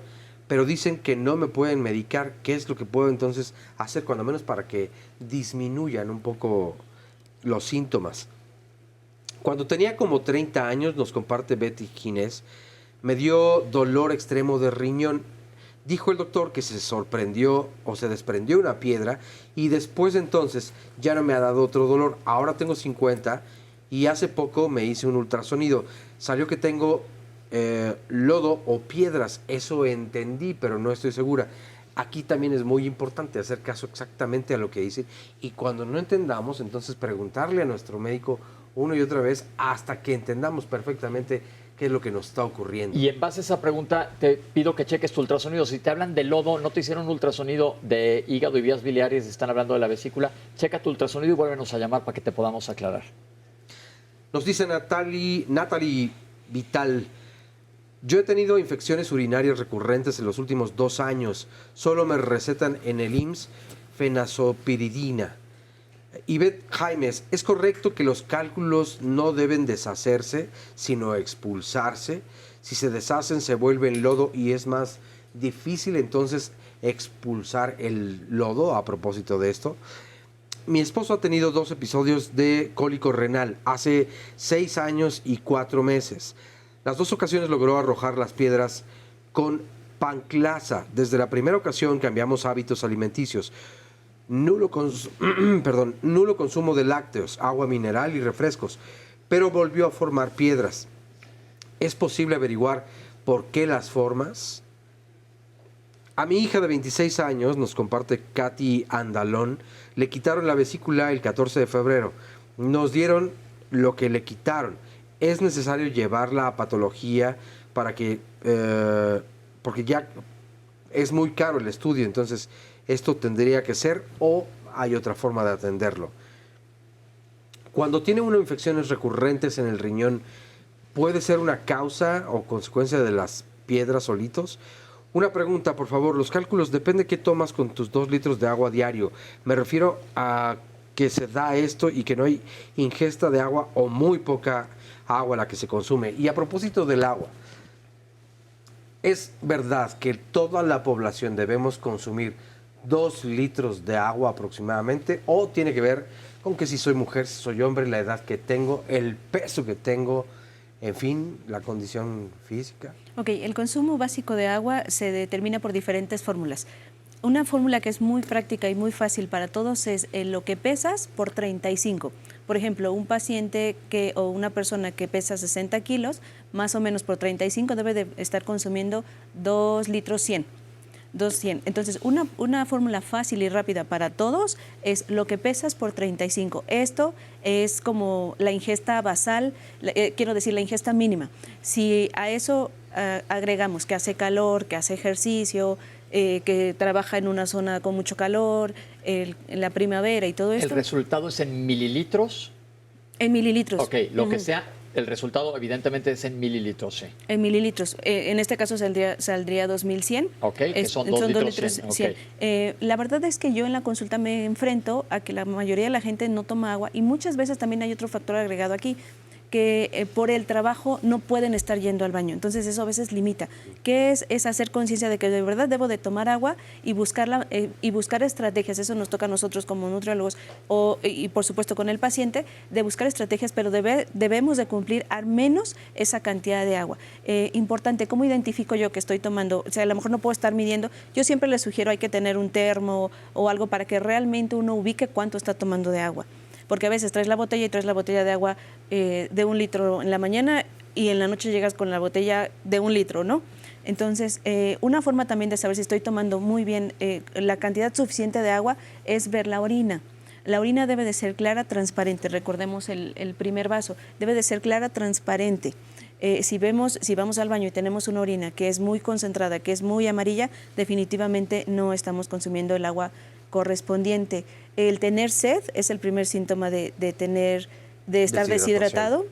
Speaker 3: pero dicen que no me pueden medicar. ¿Qué es lo que puedo entonces hacer, cuando menos para que disminuyan un poco los síntomas? Cuando tenía como 30 años, nos comparte Betty Ginés, me dio dolor extremo de riñón. Dijo el doctor que se sorprendió o se desprendió una piedra y después de entonces ya no me ha dado otro dolor. Ahora tengo 50 y hace poco me hice un ultrasonido. Salió que tengo lodo o piedras. Eso entendí, pero no estoy segura. Aquí también es muy importante hacer caso exactamente a lo que dicen, y cuando no entendamos, entonces preguntarle a nuestro médico una y otra vez hasta que entendamos perfectamente qué es lo que nos está ocurriendo.
Speaker 2: Y en base a esa pregunta, te pido que cheques tu ultrasonido. Si te hablan de lodo, no te hicieron un ultrasonido de hígado y vías biliares, están hablando de la vesícula, checa tu ultrasonido y vuélvenos a llamar para que te podamos aclarar.
Speaker 3: Nos dice Natalie Vital: yo he tenido infecciones urinarias recurrentes en los últimos 2 años. Solo me recetan en el IMSS fenazopiridina. Ivette Jaimes: ¿es correcto que los cálculos no deben deshacerse, sino expulsarse? Si se deshacen, se vuelven lodo y es más difícil entonces expulsar el lodo. A propósito de esto, mi esposo ha tenido 2 episodios de cólico renal hace 6 años y 4 meses. Las 2 ocasiones logró arrojar las piedras con panclasa. Desde la primera ocasión cambiamos hábitos alimenticios. Nulo consumo de lácteos, agua mineral y refrescos, pero volvió a formar piedras. ¿Es posible averiguar por qué las formas? A mi hija de 26 años, nos comparte Katy Andalón, le quitaron la vesícula el 14 de febrero. Nos dieron lo que le quitaron. ¿Es necesario llevarla a patología para que, porque ya es muy caro el estudio, entonces esto tendría que ser, o hay otra forma de atenderlo? Cuando tiene uno infecciones recurrentes en el riñón, ¿puede ser una causa o consecuencia de las piedras solitos? Una pregunta, por favor. Los cálculos, depende qué tomas con tus 2 litros de agua diario. Me refiero a que se da esto y que no hay ingesta de agua o muy poca agua la que se consume. Y a propósito del agua, ¿es verdad que toda la población debemos consumir 2 litros de agua aproximadamente? ¿O tiene que ver con que si soy mujer, si soy hombre, la edad que tengo, el peso que tengo, en fin, la condición física?
Speaker 5: Ok, el consumo básico de agua se determina por diferentes fórmulas. Una fórmula que es muy práctica y muy fácil para todos es lo que pesas por 35. Por ejemplo, un paciente o una persona que pesa 60 kilos, más o menos por 35 debe de estar consumiendo 2 litros 100. 200. Entonces, una fórmula fácil y rápida para todos es lo que pesas por 35. Esto es como la ingesta basal, quiero decir, la ingesta mínima. Si a eso agregamos que hace calor, que hace ejercicio, que trabaja en una zona con mucho calor, en la primavera y todo esto.
Speaker 2: ¿El resultado es en mililitros?
Speaker 5: En mililitros.
Speaker 2: Ok, lo que sea, el resultado evidentemente es en mililitros, sí.
Speaker 5: En mililitros. En este caso saldría 2100.
Speaker 2: Ok, que son 2 litros 100. Okay.
Speaker 5: La verdad es que yo en la consulta me enfrento a que la mayoría de la gente no toma agua y muchas veces también hay otro factor agregado aquí, que por el trabajo no pueden estar yendo al baño. Entonces eso a veces limita. ¿Qué es hacer conciencia de que de verdad debo de tomar agua y buscar estrategias? Eso nos toca a nosotros como nutriólogos y por supuesto con el paciente, de buscar estrategias, pero debemos de cumplir al menos esa cantidad de agua. Importante, ¿cómo identifico yo que estoy tomando? O sea, a lo mejor no puedo estar midiendo. Yo siempre les sugiero hay que tener un termo o algo para que realmente uno ubique cuánto está tomando de agua. Porque a veces traes la botella de agua de 1 litro en la mañana y en la noche llegas con la botella de 1 litro, ¿no? Entonces, una forma también de saber si estoy tomando muy bien la cantidad suficiente de agua es ver la orina. La orina debe de ser clara, transparente. Recordemos el primer vaso. Debe de ser clara, transparente. Si vamos al baño y tenemos una orina que es muy concentrada, que es muy amarilla, definitivamente no estamos consumiendo el agua correspondiente. El tener sed es el primer síntoma de estar deshidratado,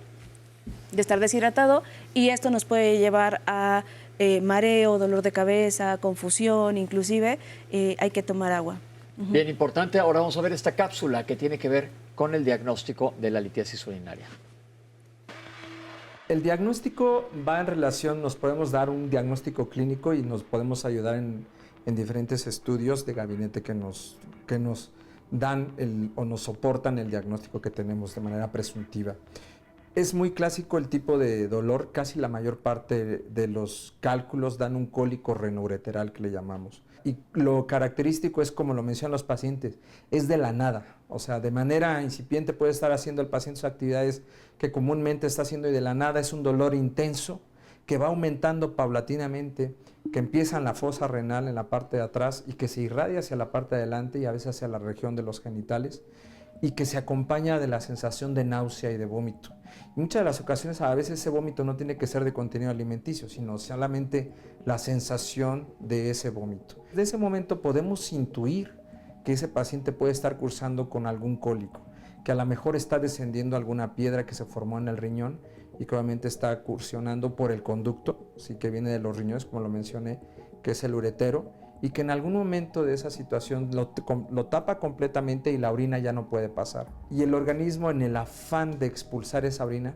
Speaker 5: y esto nos puede llevar a mareo, dolor de cabeza, confusión, inclusive hay que tomar agua.
Speaker 2: Bien importante, ahora vamos a ver esta cápsula que tiene que ver con el diagnóstico de la litiasis urinaria.
Speaker 4: El diagnóstico va en relación, nos podemos dar un diagnóstico clínico y nos podemos ayudar en diferentes estudios de gabinete que nos dan o nos soportan el diagnóstico que tenemos de manera presuntiva. Es muy clásico el tipo de dolor, casi la mayor parte de los cálculos dan un cólico renoureteral que le llamamos. Y lo característico es, como lo mencionan los pacientes, es de la nada. O sea, de manera incipiente puede estar haciendo el paciente sus actividades que comúnmente está haciendo y de la nada es un dolor intenso que va aumentando paulatinamente, que empieza en la fosa renal en la parte de atrás y que se irradia hacia la parte de adelante y a veces hacia la región de los genitales. y que se acompaña de la sensación de náusea y de vómito. En muchas de las ocasiones a veces ese vómito no tiene que ser de contenido alimenticio, sino solamente la sensación de ese vómito. De ese momento podemos intuir que ese paciente puede estar cursando con algún cólico, que a lo mejor está descendiendo alguna piedra que se formó en el riñón y que obviamente está incursionando por el conducto, sí, que viene de los riñones, como lo mencioné, que es el uretero, y que en algún momento de esa situación lo tapa completamente y la orina ya no puede pasar. Y el organismo, en el afán de expulsar esa orina,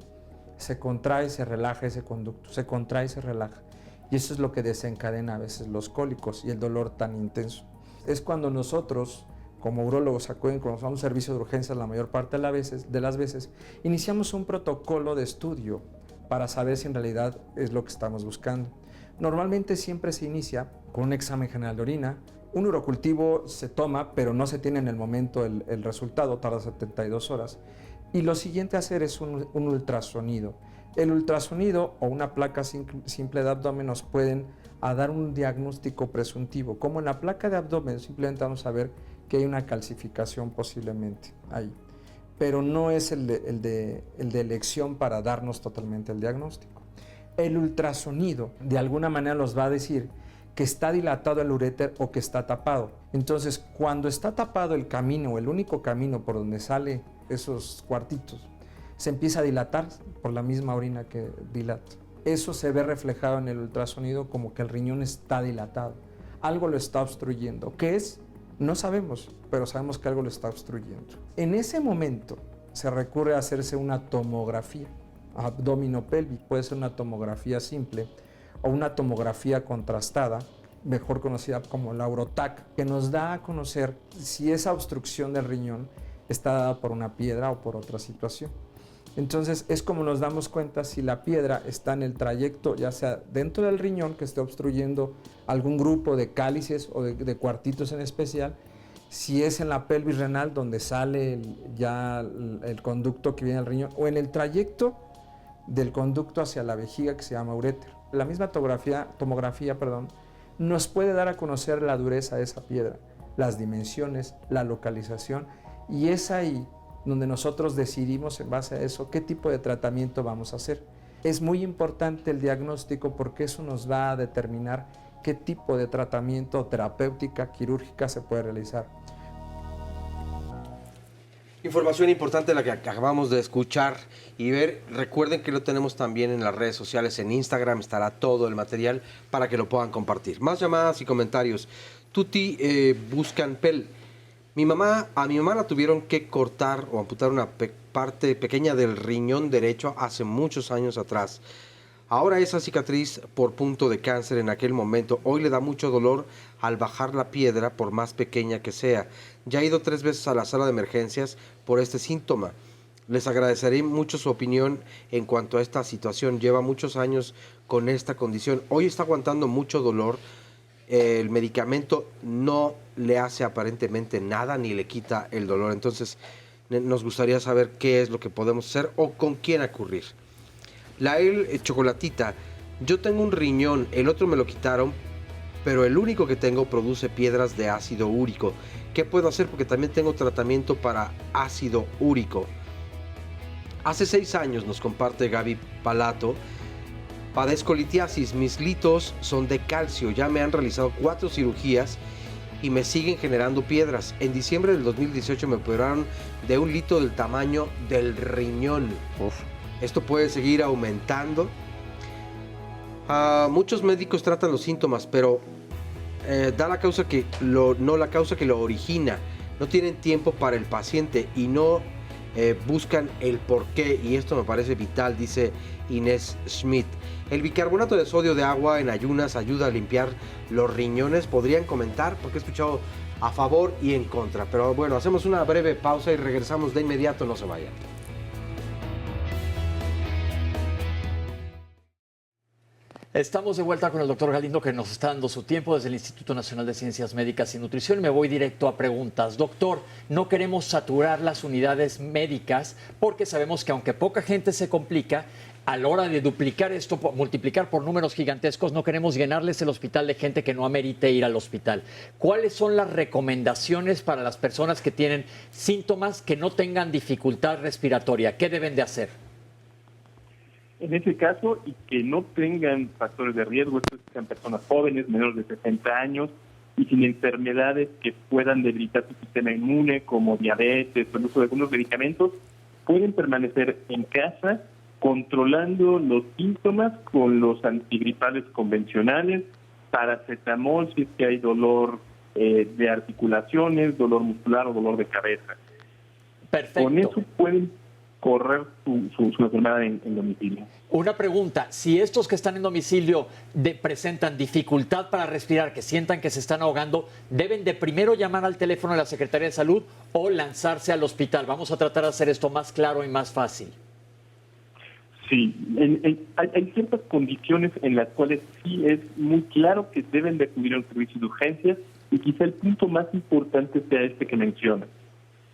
Speaker 4: se contrae y se relaja ese conducto, se contrae y se relaja. Y eso es lo que desencadena a veces los cólicos y el dolor tan intenso. Es cuando nosotros, como urólogos, acuden con un servicio de urgencias la mayor parte de las veces, iniciamos un protocolo de estudio para saber si en realidad es lo que estamos buscando. Normalmente siempre se inicia con un examen general de orina. Un urocultivo se toma, pero no se tiene en el momento el resultado, tarda 72 horas. Y lo siguiente a hacer es un ultrasonido. El ultrasonido o una placa simple de abdomen nos pueden dar un diagnóstico presuntivo. Como en la placa de abdomen simplemente vamos a ver que hay una calcificación posiblemente ahí. Pero no es el de elección para darnos totalmente el diagnóstico. El ultrasonido de alguna manera nos va a decir que está dilatado el uréter o que está tapado. Entonces, cuando está tapado el camino, el único camino por donde sale esos cuartitos, se empieza a dilatar por la misma orina que dilata. Eso se ve reflejado en el ultrasonido como que el riñón está dilatado. Algo lo está obstruyendo. ¿Qué es? No sabemos, pero sabemos que algo lo está obstruyendo. En ese momento se recurre a hacerse una tomografía abdominopélvica. Puede ser una tomografía simple o una tomografía contrastada, mejor conocida como la Urotac, que nos da a conocer si esa obstrucción del riñón está dada por una piedra o por otra situación. Entonces es como nos damos cuenta si la piedra está en el trayecto, ya sea dentro del riñón, que esté obstruyendo algún grupo de cálices o de cuartitos en especial, si es en la pelvis renal donde sale el conducto que viene al riñón, o en el trayecto del conducto hacia la vejiga, que se llama uréter. La misma tomografía, nos puede dar a conocer la dureza de esa piedra, las dimensiones, la localización, y es ahí donde nosotros decidimos en base a eso qué tipo de tratamiento vamos a hacer. Es muy importante el diagnóstico porque eso nos va a determinar qué tipo de tratamiento terapéutica, quirúrgica se puede realizar.
Speaker 3: Información importante la que acabamos de escuchar y ver. Recuerden que lo tenemos también en las redes sociales, en Instagram estará todo el material para que lo puedan compartir. Más llamadas y comentarios. Tuti buscan Pel. A mi mamá la tuvieron que cortar o amputar una parte pequeña del riñón derecho hace muchos años atrás. Ahora esa cicatriz por punto de cáncer en aquel momento, hoy le da mucho dolor al bajar la piedra por más pequeña que sea. Ya he ido 3 veces a la sala de emergencias por este síntoma. Les agradeceré mucho su opinión en cuanto a esta situación. Lleva muchos años con esta condición. Hoy está aguantando mucho dolor. El medicamento no le hace aparentemente nada ni le quita el dolor. Entonces nos gustaría saber qué es lo que podemos hacer o con quién acudir. Lael Chocolatita, yo tengo un riñón, el otro me lo quitaron, pero el único que tengo produce piedras de ácido úrico. ¿Qué puedo hacer? Porque también tengo tratamiento para ácido úrico. Hace 6 años, nos comparte Gaby Palato, padezco litiasis, mis litos son de calcio, ya me han realizado 4 cirugías y me siguen generando piedras. En diciembre del 2018 me operaron de un lito del tamaño del riñón. Esto puede seguir aumentando. Muchos médicos tratan los síntomas, pero da la causa no la causa que lo origina. No tienen tiempo para el paciente y no buscan el porqué, y esto me parece vital, dice Inés Schmidt. El bicarbonato de sodio de agua en ayunas ayuda a limpiar los riñones. ¿Podrían comentar? Porque he escuchado a favor y en contra. Pero bueno, hacemos una breve pausa y regresamos de inmediato, no se vayan.
Speaker 2: Estamos de vuelta con el doctor Galindo, que nos está dando su tiempo desde el Instituto Nacional de Ciencias Médicas y Nutrición. Me voy directo a preguntas. Doctor, no queremos saturar las unidades médicas porque sabemos que aunque poca gente se complica, a la hora de duplicar esto, multiplicar por números gigantescos, no queremos llenarles el hospital de gente que no amerite ir al hospital. ¿Cuáles son las recomendaciones para las personas que tienen síntomas que no tengan dificultad respiratoria? ¿Qué deben de hacer?
Speaker 8: En ese caso, y que no tengan factores de riesgo, estos que sean personas jóvenes, menores de 60 años, y sin enfermedades que puedan debilitar su sistema inmune, como diabetes o el uso de algunos medicamentos, pueden permanecer en casa controlando los síntomas con los antigripales convencionales, paracetamol si es que hay dolor de articulaciones, dolor muscular o dolor de cabeza.
Speaker 2: Perfecto.
Speaker 8: Con eso pueden correr su enfermedad en domicilio.
Speaker 2: Una pregunta, si estos que están en domicilio presentan dificultad para respirar, que sientan que se están ahogando, ¿deben de primero llamar al teléfono de la Secretaría de Salud o lanzarse al hospital? Vamos a tratar de hacer esto más claro y más fácil.
Speaker 8: Sí, hay ciertas condiciones en las cuales sí es muy claro que deben de acudir a un servicio de urgencias, y quizá el punto más importante sea este que menciona.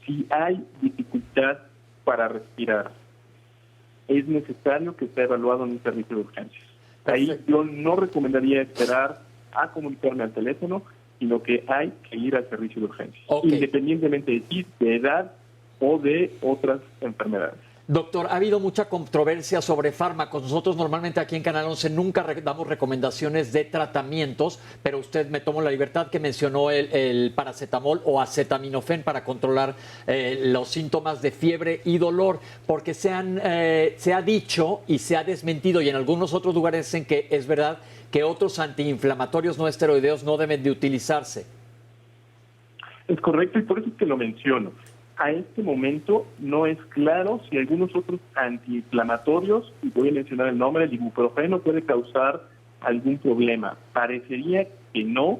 Speaker 8: Si hay dificultad para respirar, es necesario que sea evaluado en un servicio de urgencias. Ahí yo no recomendaría esperar a comunicarme al teléfono, sino que hay que ir al servicio de urgencias, independientemente de edad o de otras enfermedades.
Speaker 2: Doctor, ha habido mucha controversia sobre fármacos. Nosotros normalmente aquí en Canal 11 nunca damos recomendaciones de tratamientos, pero usted me tomó la libertad que mencionó el paracetamol o acetaminofén para controlar los síntomas de fiebre y dolor, porque se ha dicho y se ha desmentido, y en algunos otros lugares dicen que es verdad, que otros antiinflamatorios no esteroideos no deben de utilizarse.
Speaker 8: Es correcto, y por eso es que lo menciono. A este momento no es claro si algunos otros antiinflamatorios, y voy a mencionar el nombre, el ibuprofeno, puede causar algún problema. Parecería que no,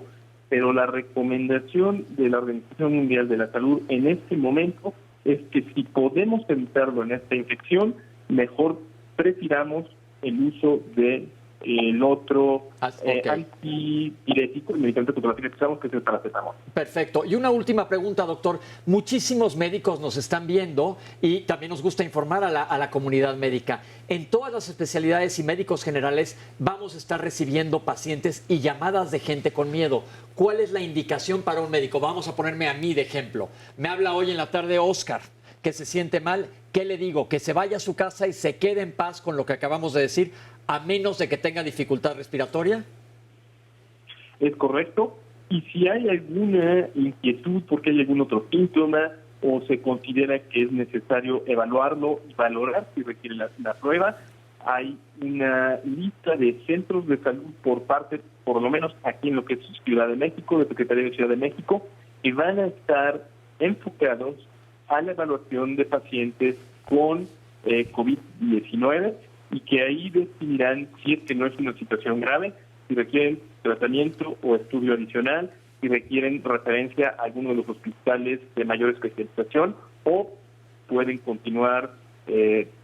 Speaker 8: pero la recomendación de la Organización Mundial de la Salud en este momento es que si podemos evitarlo en esta infección, mejor prefiramos el uso de el otro antipirético, el medicamento contra la fiebre que usamos, que es el paracetamol.
Speaker 2: Perfecto. Y una última pregunta, doctor. Muchísimos médicos nos están viendo y también nos gusta informar a la comunidad médica. En todas las especialidades y médicos generales vamos a estar recibiendo pacientes y llamadas de gente con miedo. ¿Cuál es la indicación para un médico? Vamos a ponerme a mí de ejemplo. Me habla hoy en la tarde Oscar, que se siente mal. ¿Qué le digo? Que se vaya a su casa y se quede en paz con lo que acabamos de decir, a menos de que tenga dificultad respiratoria.
Speaker 8: Es correcto. Y si hay alguna inquietud porque hay algún otro síntoma o se considera que es necesario evaluarlo y valorar si requiere la prueba, hay una lista de centros de salud por lo menos aquí en lo que es Ciudad de México, de Secretaría de Ciudad de México, que van a estar enfocados a la evaluación de pacientes con COVID-19 y que ahí decidirán si es que no es una situación grave, si requieren tratamiento o estudio adicional, si requieren referencia a alguno de los hospitales de mayor especialización o pueden continuar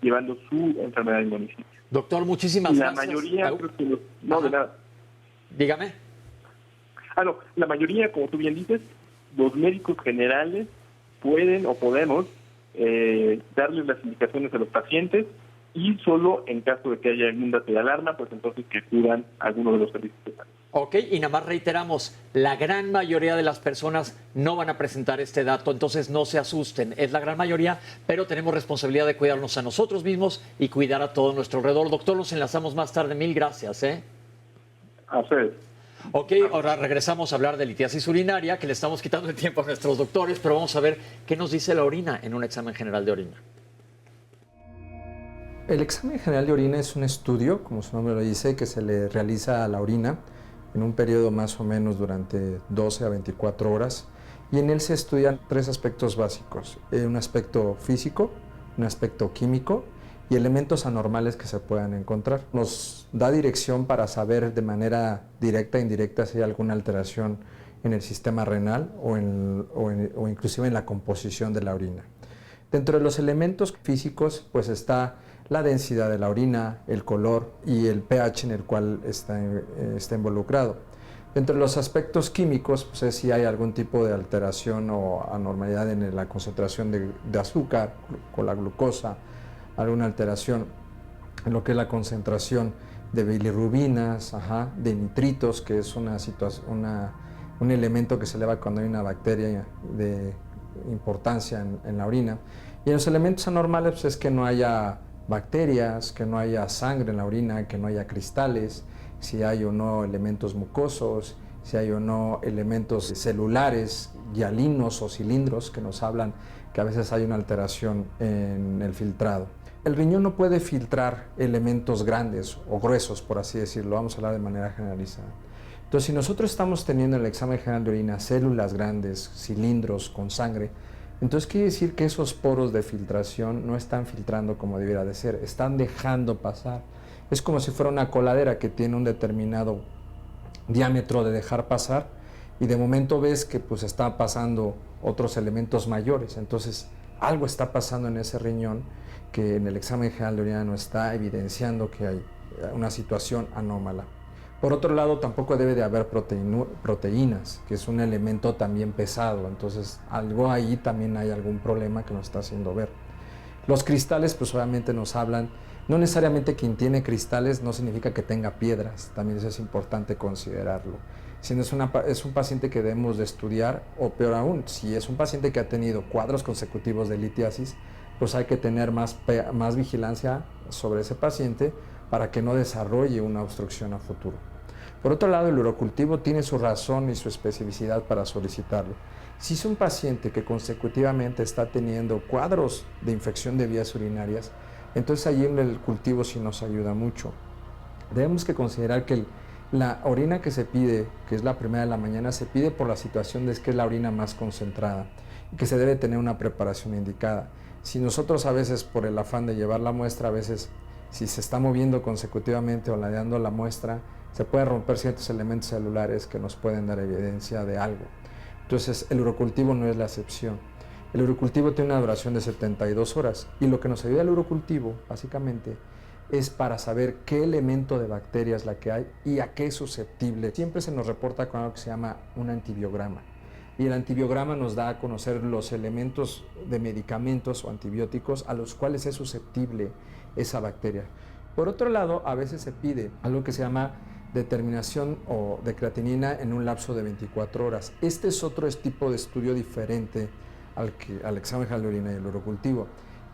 Speaker 8: llevando su enfermedad al municipio.
Speaker 2: Doctor, muchísimas gracias.
Speaker 8: La mayoría, creo que no, de nada.
Speaker 2: Dígame.
Speaker 8: La mayoría, como tú bien dices, los médicos generales pueden o podemos darles las indicaciones a los pacientes, y solo en caso de que haya algún dato de alarma, pues entonces que acudan a alguno de los servicios de salud.
Speaker 2: Ok, y nada más reiteramos, la gran mayoría de las personas no van a presentar este dato, entonces no se asusten, es la gran mayoría, pero tenemos responsabilidad de cuidarnos a nosotros mismos y cuidar a todo nuestro alrededor. Doctor, nos enlazamos más tarde, mil gracias.
Speaker 8: A ustedes.
Speaker 2: Ok, ahora regresamos a hablar de litiasis urinaria, que le estamos quitando el tiempo a nuestros doctores, pero vamos a ver qué nos dice la orina en un examen general de orina.
Speaker 4: El examen general de orina es un estudio, como su nombre lo dice, que se le realiza a la orina en un periodo más o menos durante 12 a 24 horas, y en él se estudian tres aspectos básicos: un aspecto físico, un aspecto químico y elementos anormales que se puedan encontrar. Nos da dirección para saber de manera directa e indirecta si hay alguna alteración en el sistema renal o inclusive en la composición de la orina. Dentro de los elementos físicos pues está la densidad de la orina, el color y el pH en el cual está involucrado. Dentro de los aspectos químicos, pues es si hay algún tipo de alteración o anormalidad en la concentración de azúcar con la glucosa, alguna alteración en lo que es la concentración de bilirrubinas, de nitritos, que es un elemento que se eleva cuando hay una bacteria de importancia en la orina. Y en los elementos anormales pues, es que no haya bacterias, que no haya sangre en la orina, que no haya cristales, si hay o no elementos mucosos, si hay o no elementos celulares, hialinos o cilindros que nos hablan que a veces hay una alteración en el filtrado. El riñón no puede filtrar elementos grandes o gruesos, por así decirlo, vamos a hablar de manera generalizada. Entonces, si nosotros estamos teniendo en el examen general de orina células grandes, cilindros con sangre, entonces quiere decir que esos poros de filtración no están filtrando como debiera de ser, están dejando pasar. Es como si fuera una coladera que tiene un determinado diámetro de dejar pasar y de momento ves que pues está pasando otros elementos mayores. Entonces algo está pasando en ese riñón que en el examen general de orina no está evidenciando que hay una situación anómala. Por otro lado, tampoco debe de haber proteínas, que es un elemento también pesado, entonces algo ahí también hay algún problema que nos está haciendo ver. Los cristales pues obviamente nos hablan, no necesariamente quien tiene cristales no significa que tenga piedras, también eso es importante considerarlo. Si no es un paciente que debemos de estudiar, o peor aún, si es un paciente que ha tenido cuadros consecutivos de litiasis, pues hay que tener más vigilancia sobre ese paciente para que no desarrolle una obstrucción a futuro. Por otro lado, el urocultivo tiene su razón y su especificidad para solicitarlo. Si es un paciente que consecutivamente está teniendo cuadros de infección de vías urinarias, entonces allí en el cultivo sí nos ayuda mucho. Debemos que considerar que la orina que se pide, que es la primera de la mañana, se pide por la situación de que es la orina más concentrada y que se debe tener una preparación indicada. Si nosotros a veces por el afán de llevar la muestra, a veces si se está moviendo consecutivamente o ladeando la muestra, se pueden romper ciertos elementos celulares que nos pueden dar evidencia de algo. Entonces el urocultivo no es la excepción. El urocultivo tiene una duración de 72 horas y lo que nos ayuda el urocultivo básicamente es para saber qué elemento de bacteria es la que hay y a qué es susceptible. Siempre se nos reporta con algo que se llama un antibiograma. Y el antibiograma nos da a conocer los elementos de medicamentos o antibióticos a los cuales es susceptible esa bacteria. Por otro lado, a veces se pide algo que se llama determinación o de creatinina en un lapso de 24 horas. Este es otro tipo de estudio diferente al examen general de orina y el urocultivo.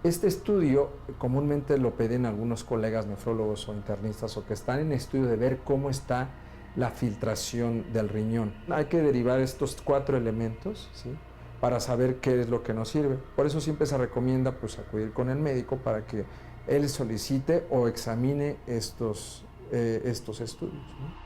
Speaker 4: Este estudio comúnmente lo piden algunos colegas nefrólogos o internistas o que están en estudio de ver cómo está la filtración del riñón. Hay que derivar estos 4 elementos, ¿sí?, para saber qué es lo que nos sirve. Por eso siempre se recomienda pues, acudir con el médico para que él solicite o examine estos estudios, ¿no?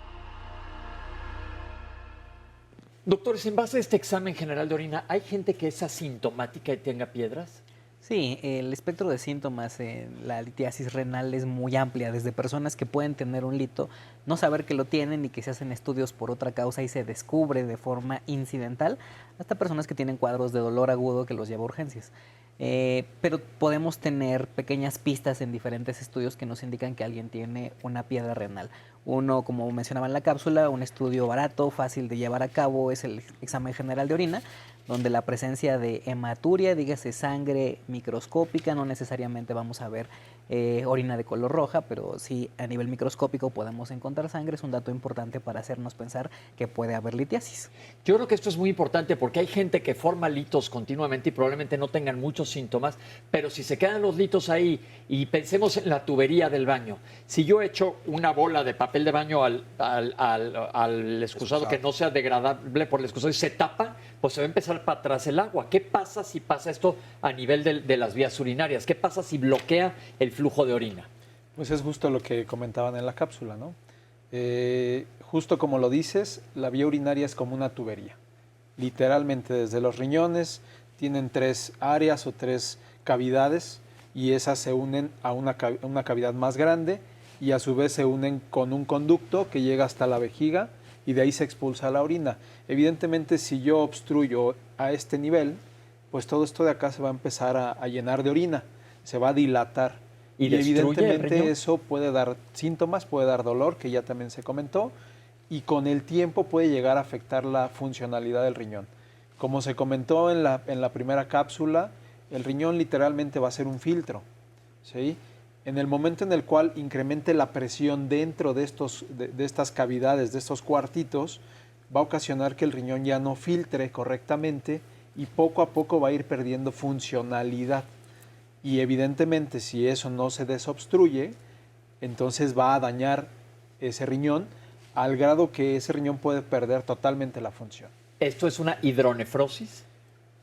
Speaker 2: Doctores, en base a este examen general de orina, ¿hay gente que es asintomática y tenga piedras?
Speaker 6: Sí, el espectro de síntomas en la litiasis renal es muy amplia, desde personas que pueden tener un lito, no saber que lo tienen y que se hacen estudios por otra causa y se descubre de forma incidental, hasta personas que tienen cuadros de dolor agudo que los lleva a urgencias. Pero podemos tener pequeñas pistas en diferentes estudios que nos indican que alguien tiene una piedra renal. Uno, como mencionaba en la cápsula, un estudio barato, fácil de llevar a cabo, es el examen general de orina, donde la presencia de hematuria, dígase sangre microscópica, no necesariamente vamos a ver orina de color roja, pero sí a nivel microscópico podemos encontrar sangre, es un dato importante para hacernos pensar que puede haber litiasis.
Speaker 2: Yo creo que esto es muy importante porque hay gente que forma litos continuamente y probablemente no tengan muchos síntomas, pero si se quedan los litos ahí y pensemos en la tubería del baño, si yo echo una bola de papel de baño al excusado que no sea degradable por el excusado y se tapa, pues se va a empezar para atrás el agua. ¿Qué pasa si pasa esto a nivel de las vías urinarias? ¿Qué pasa si bloquea el flujo de orina?
Speaker 7: Pues es justo lo que comentaban en la cápsula, ¿no? Justo como lo dices, la vía urinaria es como una tubería. Literalmente desde los riñones tienen 3 áreas o 3 cavidades y esas se unen a una cavidad más grande y a su vez se unen con un conducto que llega hasta la vejiga y de ahí se expulsa la orina. Evidentemente, si yo obstruyo a este nivel, pues todo esto de acá se va a empezar a llenar de orina, se va a dilatar. Y evidentemente eso puede dar síntomas, puede dar dolor, que ya también se comentó, y con el tiempo puede llegar a afectar la funcionalidad del riñón. Como se comentó en la primera cápsula, el riñón literalmente va a ser un filtro, ¿sí? En el momento en el cual incremente la presión dentro de estas cavidades, de estos cuartitos, va a ocasionar que el riñón ya no filtre correctamente y poco a poco va a ir perdiendo funcionalidad. Y evidentemente, si eso no se desobstruye, entonces va a dañar ese riñón al grado que ese riñón puede perder totalmente la función.
Speaker 2: ¿Esto es una hidronefrosis?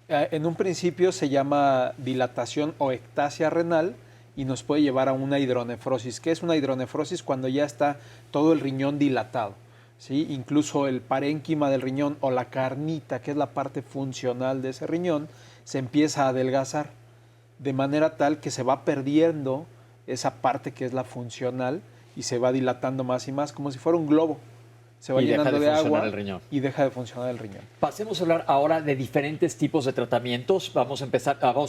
Speaker 7: En un principio se llama dilatación o ectasia renal y nos puede llevar a una hidronefrosis. ¿Qué es una hidronefrosis? Cuando ya está todo el riñón dilatado, ¿sí? Incluso el parénquima del riñón o la carnita, que es la parte funcional de ese riñón, se empieza a adelgazar de manera tal que se va perdiendo esa parte que es la funcional y se va dilatando más y más, como si fuera un globo. Se va llenando de agua y deja de funcionar el riñón.
Speaker 2: Pasemos a hablar ahora de diferentes tipos de tratamientos. Vamos a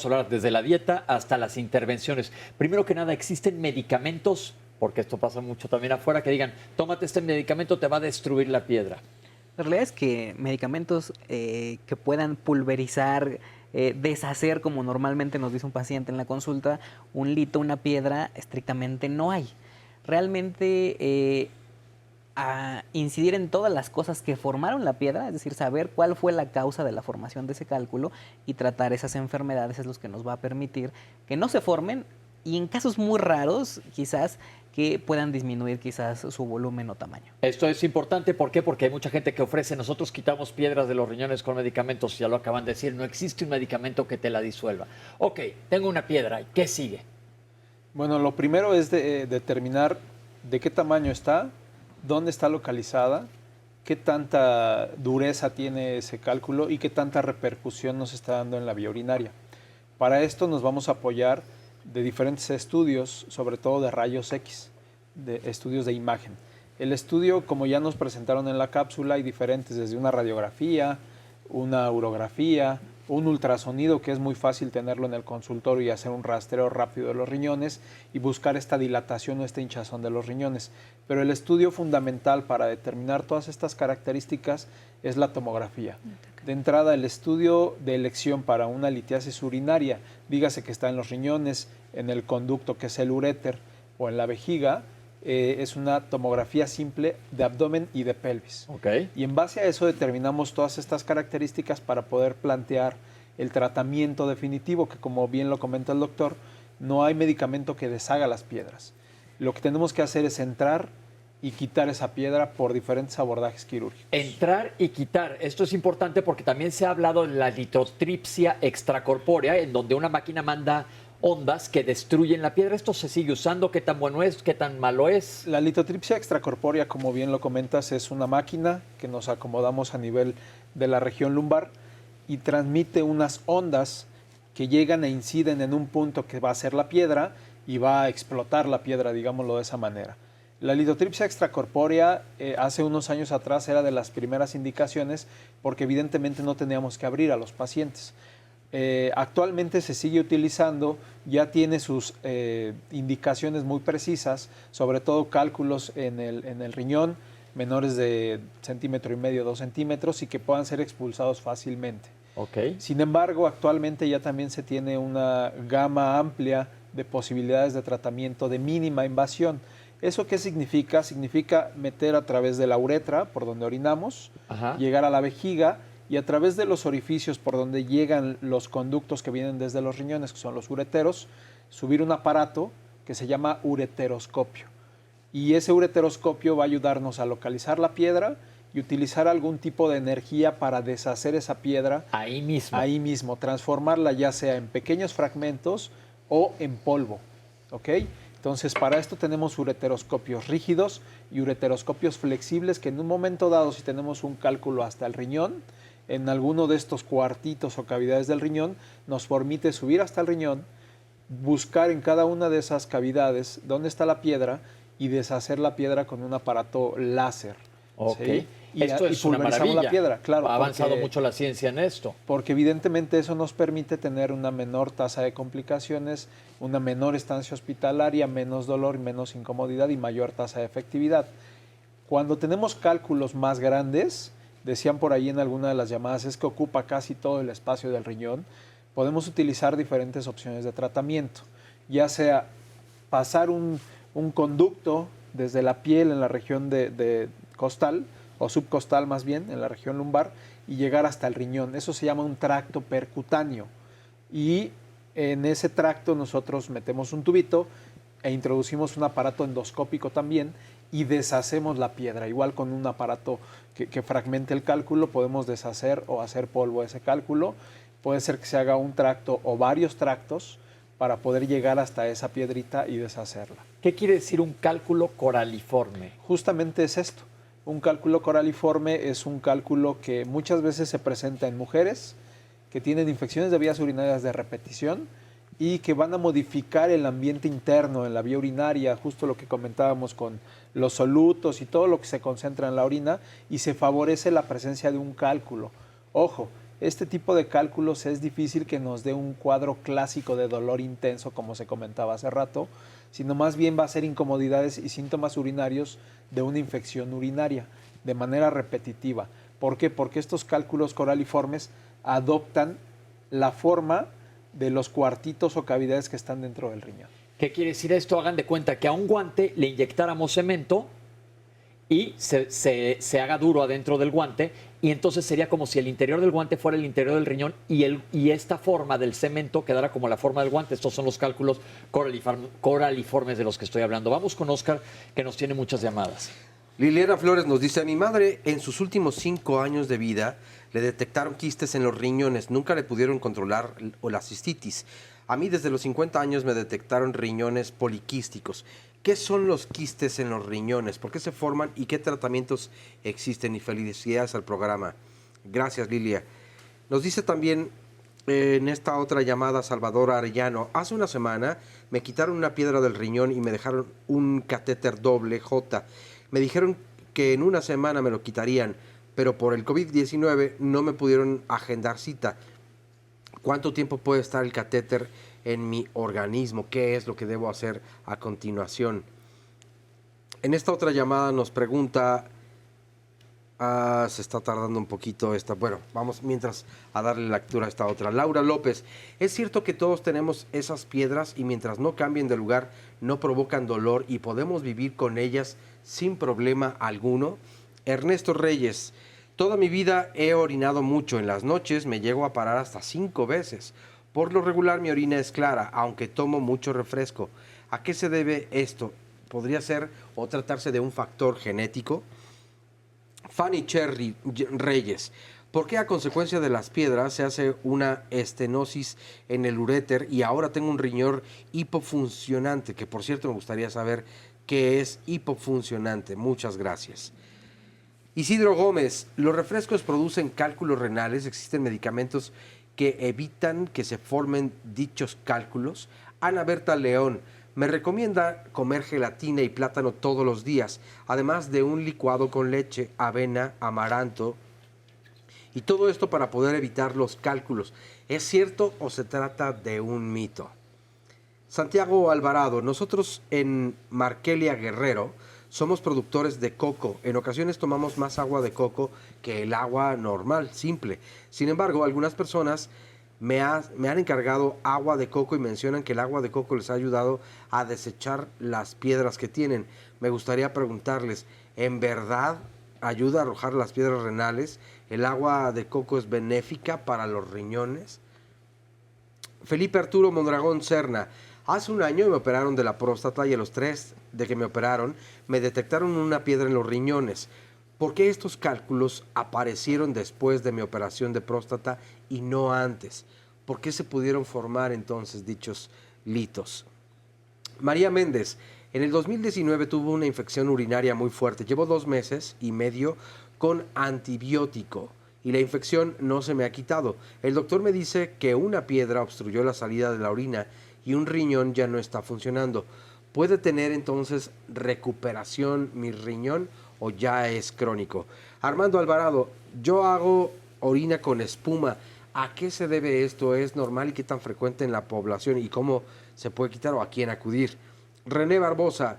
Speaker 2: hablar desde la dieta hasta las intervenciones. Primero que nada, ¿existen medicamentos? Porque esto pasa mucho también afuera, que digan, tómate este medicamento, te va a destruir la piedra.
Speaker 6: La realidad es que medicamentos que puedan pulverizar, deshacer, como normalmente nos dice un paciente en la consulta, un lito, una piedra, estrictamente no hay. Realmente a incidir en todas las cosas que formaron la piedra, es decir, saber cuál fue la causa de la formación de ese cálculo y tratar esas enfermedades es lo que nos va a permitir que no se formen y en casos muy raros quizás que puedan disminuir quizás su volumen o tamaño.
Speaker 2: Esto es importante, ¿por qué? Porque hay mucha gente que ofrece, nosotros quitamos piedras de los riñones con medicamentos, ya lo acaban de decir, no existe un medicamento que te la disuelva. Ok, tengo una piedra, ¿qué sigue?
Speaker 7: Bueno, lo primero es determinar de qué tamaño está, dónde está localizada, qué tanta dureza tiene ese cálculo y qué tanta repercusión nos está dando en la vía urinaria. Para esto nos vamos a apoyar de diferentes estudios, sobre todo de rayos X, de estudios de imagen. El estudio, como ya nos presentaron en la cápsula, hay diferentes, desde una radiografía, una urografía, un ultrasonido, que es muy fácil tenerlo en el consultorio y hacer un rastreo rápido de los riñones y buscar esta dilatación o esta hinchazón de los riñones. Pero el estudio fundamental para determinar todas estas características es la tomografía. De entrada, el estudio de elección para una litiasis urinaria, dígase que está en los riñones, en el conducto que es el uréter o en la vejiga, es una tomografía simple de abdomen y de pelvis.
Speaker 2: Okay.
Speaker 7: Y en base a eso determinamos todas estas características para poder plantear el tratamiento definitivo, que como bien lo comenta el doctor, no hay medicamento que deshaga las piedras. Lo que tenemos que hacer es entrar y quitar esa piedra por diferentes abordajes quirúrgicos.
Speaker 2: Entrar y quitar. Esto es importante porque también se ha hablado de la litotripsia extracorpórea, en donde una máquina manda ondas que destruyen la piedra. ¿Esto se sigue usando? ¿Qué tan bueno es? ¿Qué tan malo es?
Speaker 7: La litotripsia extracorpórea, como bien lo comentas, es una máquina que nos acomodamos a nivel de la región lumbar y transmite unas ondas que llegan e inciden en un punto que va a ser la piedra y va a explotar la piedra, digámoslo de esa manera. La litotripsia extracorpórea hace unos años atrás era de las primeras indicaciones porque evidentemente no teníamos que abrir a los pacientes. Actualmente se sigue utilizando, ya tiene sus indicaciones muy precisas, sobre todo cálculos en el riñón menores de 1,5 cm, 2 centímetros y que puedan ser expulsados fácilmente.
Speaker 2: Okay.
Speaker 7: Sin embargo, actualmente ya también se tiene una gama amplia de posibilidades de tratamiento de mínima invasión. ¿Eso qué significa? Significa meter a través de la uretra, por donde orinamos, llegar a la vejiga, y a través de los orificios por donde llegan los conductos que vienen desde los riñones, que son los ureteros, subir un aparato que se llama ureteroscopio. Y ese ureteroscopio va a ayudarnos a localizar la piedra y utilizar algún tipo de energía para deshacer esa piedra
Speaker 2: ahí mismo,
Speaker 7: transformarla ya sea en pequeños fragmentos o en polvo. ¿Ok? Entonces, para esto tenemos ureteroscopios rígidos y ureteroscopios flexibles que en un momento dado, si tenemos un cálculo hasta el riñón, en alguno de estos cuartitos o cavidades del riñón, nos permite subir hasta el riñón, buscar en cada una de esas cavidades dónde está la piedra y deshacer la piedra con un aparato láser.
Speaker 2: Okay.
Speaker 7: ¿Sí?
Speaker 2: Esto es una maravilla.
Speaker 7: La piedra, claro,
Speaker 2: ha avanzado mucho la ciencia en esto.
Speaker 7: Porque evidentemente eso nos permite tener una menor tasa de complicaciones, una menor estancia hospitalaria, menos dolor, menos incomodidad y mayor tasa de efectividad. Cuando tenemos cálculos más grandes, decían por ahí en alguna de las llamadas, es que ocupa casi todo el espacio del riñón, podemos utilizar diferentes opciones de tratamiento, ya sea pasar un conducto desde la piel en la región de costal, o subcostal más bien, en la región lumbar, y llegar hasta el riñón. Eso se llama un tracto percutáneo. Y en ese tracto nosotros metemos un tubito e introducimos un aparato endoscópico también y deshacemos la piedra. Igual con un aparato que fragmente el cálculo podemos deshacer o hacer polvo ese cálculo. Puede ser que se haga un tracto o varios tractos para poder llegar hasta esa piedrita y deshacerla.
Speaker 2: ¿Qué quiere decir un cálculo coraliforme?
Speaker 7: Justamente es esto. Un cálculo coraliforme es un cálculo que muchas veces se presenta en mujeres que tienen infecciones de vías urinarias de repetición y que van a modificar el ambiente interno en la vía urinaria, justo lo que comentábamos con los solutos y todo lo que se concentra en la orina, y se favorece la presencia de un cálculo. Ojo, este tipo de cálculos es difícil que nos dé un cuadro clásico de dolor intenso, como se comentaba hace rato, sino más bien va a ser incomodidades y síntomas urinarios de una infección urinaria, de manera repetitiva. ¿Por qué? Porque estos cálculos coraliformes adoptan la forma de los cuartitos o cavidades que están dentro del riñón.
Speaker 2: ¿Qué quiere decir esto? Hagan de cuenta que a un guante le inyectáramos cemento y se haga duro adentro del guante, y entonces sería como si el interior del guante fuera el interior del riñón y esta forma del cemento quedara como la forma del guante. Estos son los cálculos coraliformes de los que estoy hablando. Vamos con Oscar, que nos tiene muchas llamadas.
Speaker 3: Liliana Flores nos dice: a mi madre en sus últimos 5 años de vida le detectaron quistes en los riñones, nunca le pudieron controlar la cistitis. A mí desde los 50 años me detectaron riñones poliquísticos. ¿Qué son los quistes en los riñones? ¿Por qué se forman y qué tratamientos existen? Y felicidades al programa. Gracias, Lilia. Nos dice también en esta otra llamada Salvador Arellano: hace una semana me quitaron una piedra del riñón y me dejaron un catéter doble J. Me dijeron que en una semana me lo quitarían, pero por el COVID-19 no me pudieron agendar cita. ¿Cuánto tiempo puede estar el catéter en mi organismo? ¿Qué es lo que debo hacer a continuación? En esta otra llamada nos pregunta... se está tardando un poquito esta. Bueno, vamos mientras a darle lectura a esta otra. Laura López: ¿es cierto que todos tenemos esas piedras y mientras no cambien de lugar no provocan dolor y podemos vivir con ellas sin problema alguno? Ernesto Reyes: toda mi vida he orinado mucho. En las noches me llego a parar hasta 5 veces. Por lo regular mi orina es clara, aunque tomo mucho refresco. ¿A qué se debe esto? ¿Podría ser o tratarse de un factor genético? Fanny Cherry Reyes: ¿por qué a consecuencia de las piedras se hace una estenosis en el uréter y ahora tengo un riñón hipofuncionante? Que por cierto me gustaría saber qué es hipofuncionante. Muchas gracias. Isidro Gómez: los refrescos producen cálculos renales, ¿existen medicamentos que evitan que se formen dichos cálculos? Ana Berta León: me recomienda comer gelatina y plátano todos los días, además de un licuado con leche, avena, amaranto, y todo esto para poder evitar los cálculos. ¿Es cierto o se trata de un mito? Santiago Alvarado: nosotros en Markelia Guerrero somos productores de coco. En ocasiones tomamos más agua de coco que el agua normal, simple. Sin embargo, algunas personas me han encargado agua de coco y mencionan que el agua de coco les ha ayudado a desechar las piedras que tienen. Me gustaría preguntarles, ¿en verdad ayuda a arrojar las piedras renales? ¿El agua de coco es benéfica para los riñones? Felipe Arturo Mondragón Serna: hace un año me operaron de la próstata y a los 3 de que me operaron me detectaron una piedra en los riñones. ¿Por qué estos cálculos aparecieron después de mi operación de próstata y no antes? ¿Por qué se pudieron formar entonces dichos litos? María Méndez: en el 2019 tuve una infección urinaria muy fuerte. Llevo 2 meses y medio con antibiótico y la infección no se me ha quitado. El doctor me dice que una piedra obstruyó la salida de la orina y un riñón ya no está funcionando. ¿Puede tener entonces recuperación mi riñón o ya es crónico? Armando Alvarado: yo hago orina con espuma. ¿A qué se debe esto? ¿Es normal y qué tan frecuente en la población? ¿Y cómo se puede quitar o a quién acudir? René Barbosa: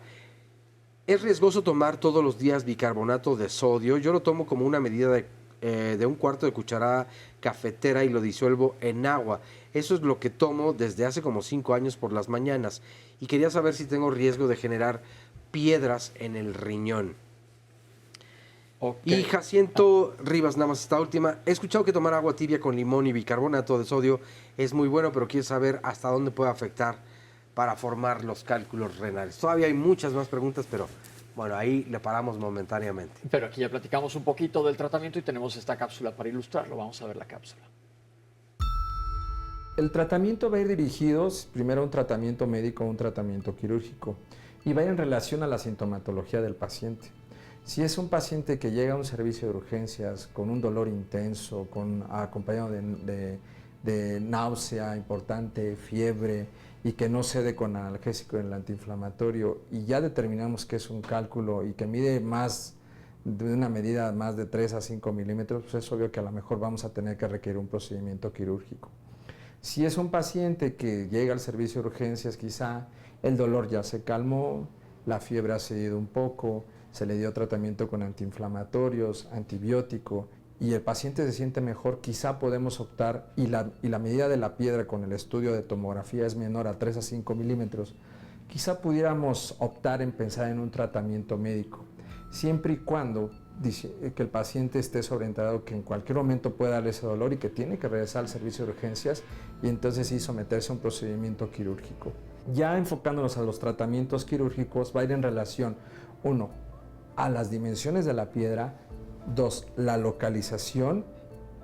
Speaker 3: ¿es riesgoso tomar todos los días bicarbonato de sodio? Yo lo tomo como una medida de 1/4 de cucharada cafetera y lo disuelvo en agua. Eso es lo que tomo desde hace como 5 años por las mañanas y quería saber si tengo riesgo de generar piedras en el riñón.
Speaker 2: Okay.
Speaker 3: Y Jacinto Rivas, nada más esta última. He escuchado que tomar agua tibia con limón y bicarbonato de sodio es muy bueno, pero quiero saber hasta dónde puede afectar para formar los cálculos renales. Todavía hay muchas más preguntas, pero bueno, ahí le paramos momentáneamente.
Speaker 2: Pero aquí ya platicamos un poquito del tratamiento y tenemos esta cápsula para ilustrarlo. Vamos a ver la cápsula.
Speaker 4: El tratamiento va a ir dirigido primero a un tratamiento médico o un tratamiento quirúrgico y va a ir en relación a la sintomatología del paciente. Si es un paciente que llega a un servicio de urgencias con un dolor intenso, acompañado de náusea importante, fiebre y que no cede con analgésico en el antiinflamatorio y ya determinamos que es un cálculo y que mide de una medida más de 3 a 5 milímetros, pues es obvio que a lo mejor vamos a tener que requerir un procedimiento quirúrgico. Si es un paciente que llega al servicio de urgencias, quizá el dolor ya se calmó, la fiebre ha cedido un poco, se le dio tratamiento con antiinflamatorios, antibiótico y el paciente se siente mejor, quizá podemos optar, y la medida de la piedra con el estudio de tomografía es menor a 3 a 5 milímetros, quizá pudiéramos optar en pensar en un tratamiento médico, siempre y cuando que el paciente esté sobreentrenado, que en cualquier momento puede darle ese dolor y que tiene que regresar al servicio de urgencias y entonces sí someterse a un procedimiento quirúrgico. Ya enfocándonos a los tratamientos quirúrgicos, va a ir en relación, 1, a las dimensiones de la piedra, 2, la localización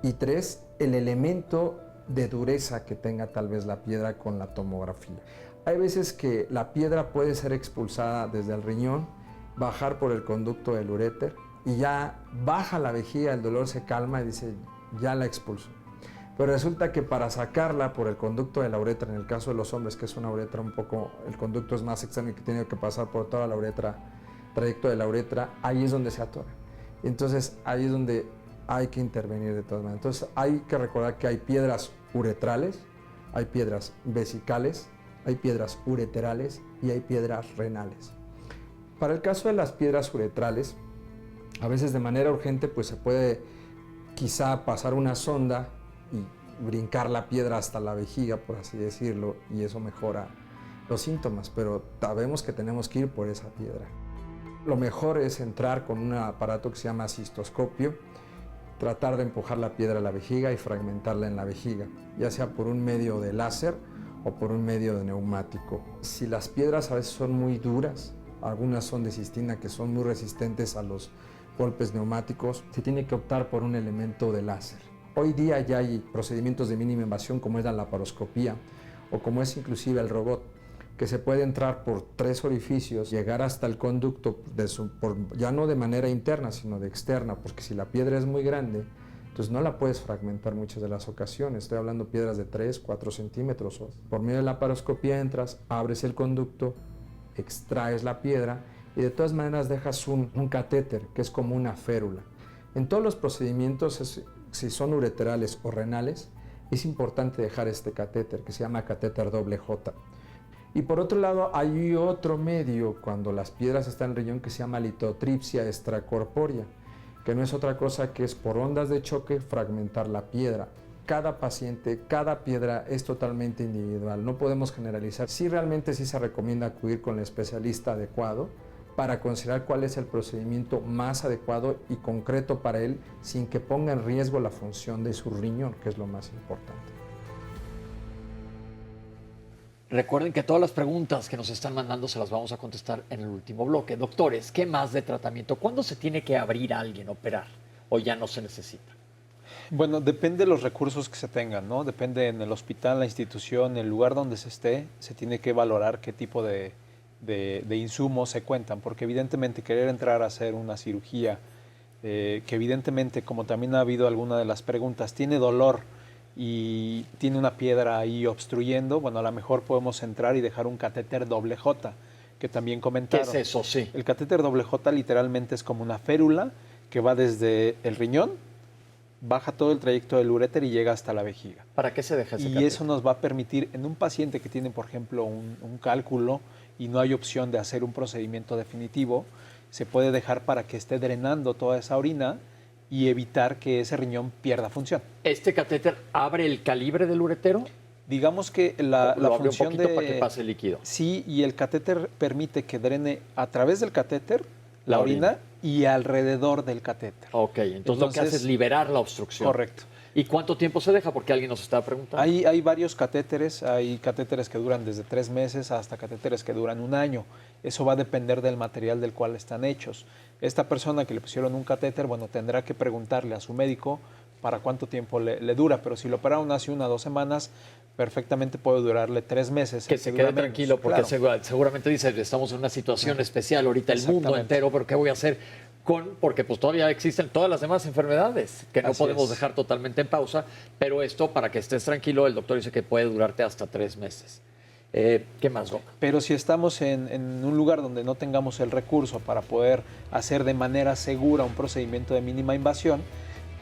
Speaker 4: y 3, el elemento de dureza que tenga tal vez la piedra con la tomografía. Hay veces que la piedra puede ser expulsada desde el riñón, bajar por el conducto del uréter y ya baja la vejiga, el dolor se calma y dice, ya la expulso. Pero resulta que para sacarla por el conducto de la uretra, en el caso de los hombres, que es una uretra un poco, el conducto es más externo y que tiene que pasar por toda la uretra, trayecto de la uretra, ahí es donde se atora. Entonces ahí es donde hay que intervenir de todas maneras. Entonces hay que recordar que hay piedras uretrales, hay piedras vesicales, hay piedras ureterales y hay piedras renales. Para el caso de las piedras uretrales, a veces de manera urgente pues se puede quizá pasar una sonda y brincar la piedra hasta la vejiga, por así decirlo, y eso mejora los síntomas, pero sabemos que tenemos que ir por esa piedra. Lo mejor es entrar con un aparato que se llama cistoscopio, tratar de empujar la piedra a la vejiga y fragmentarla en la vejiga, ya sea por un medio de láser o por un medio de neumático. Si las piedras a veces son muy duras, algunas son de cistina que son muy resistentes a los golpes neumáticos, se tiene que optar por un elemento de láser. Hoy día ya hay procedimientos de mínima invasión como es la laparoscopía o como es inclusive el robot, que se puede entrar por 3 orificios, llegar hasta el conducto, ya no de manera interna, sino de externa, porque si la piedra es muy grande, entonces no la puedes fragmentar muchas de las ocasiones. Estoy hablando de piedras de 3, 4 centímetros. Por medio de la laparoscopía entras, abres el conducto, extraes la piedra y de todas maneras dejas un catéter, que es como una férula. En todos los procedimientos, si son ureterales o renales, es importante dejar este catéter, que se llama catéter doble J. Y por otro lado, hay otro medio cuando las piedras están en el riñón que se llama litotripsia extracorpórea, que no es otra cosa que es por ondas de choque fragmentar la piedra. Cada paciente, cada piedra es totalmente individual, no podemos generalizar. Sí, realmente sí se recomienda acudir con el especialista adecuado para considerar cuál es el procedimiento más adecuado y concreto para él sin que ponga en riesgo la función de su riñón, que es lo más importante.
Speaker 2: Recuerden que todas las preguntas que nos están mandando se las vamos a contestar en el último bloque. Doctores, ¿qué más de tratamiento? ¿Cuándo se tiene que abrir a alguien, operar? ¿O ya no se necesita?
Speaker 7: Bueno, depende de los recursos que se tengan, ¿no? Depende en el hospital, la institución, el lugar donde se esté, se tiene que valorar qué tipo de insumos se cuentan, porque evidentemente querer entrar a hacer una cirugía, que evidentemente, como también ha habido alguna de las preguntas, tiene dolor y tiene una piedra ahí obstruyendo, bueno, a lo mejor podemos entrar y dejar un catéter doble J, que también comentaron.
Speaker 2: ¿Qué es eso? Sí.
Speaker 7: El catéter doble J literalmente es como una férula que va desde el riñón, baja todo el trayecto del uréter y llega hasta la vejiga.
Speaker 2: ¿Para qué se deja ese
Speaker 7: Y
Speaker 2: catéter?
Speaker 7: eso nos va a permitir, en un paciente que tiene, por ejemplo, un cálculo y no hay opción de hacer un procedimiento definitivo, se puede dejar para que esté drenando toda esa orina y evitar que ese riñón pierda función.
Speaker 2: ¿Este catéter abre el calibre del uretero?
Speaker 7: Digamos que la
Speaker 2: Lo abre
Speaker 7: función
Speaker 2: un poquito
Speaker 7: de...
Speaker 2: para que pase el líquido.
Speaker 7: Sí, y el catéter permite que drene a través del catéter la
Speaker 2: orina.
Speaker 7: orina y alrededor del catéter.
Speaker 2: Ok, entonces lo que hace es liberar la obstrucción.
Speaker 7: Correcto.
Speaker 2: ¿Y cuánto tiempo se deja? Porque alguien nos estaba preguntando.
Speaker 7: Hay varios catéteres, hay catéteres que duran desde 3 meses hasta catéteres que duran 1 año. Eso va a depender del material del cual están hechos. Esta persona que le pusieron un catéter, bueno, tendrá que preguntarle a su médico para cuánto tiempo le dura, pero si lo operaron hace 1 o 2 semanas, perfectamente puede durarle 3 meses.
Speaker 2: Que se quede tranquilo, porque
Speaker 7: claro.
Speaker 2: seguramente dice, estamos en una situación especial ahorita, el mundo entero, pero ¿qué voy a hacer? Porque pues todavía existen todas las demás enfermedades que no
Speaker 7: Así
Speaker 2: podemos
Speaker 7: es.
Speaker 2: dejar totalmente en pausa, pero esto, para que estés tranquilo, el doctor dice que puede durarte hasta 3 meses. ¿Qué más, Doc?
Speaker 7: Pero si estamos en un lugar donde no tengamos el recurso para poder hacer de manera segura un procedimiento de mínima invasión,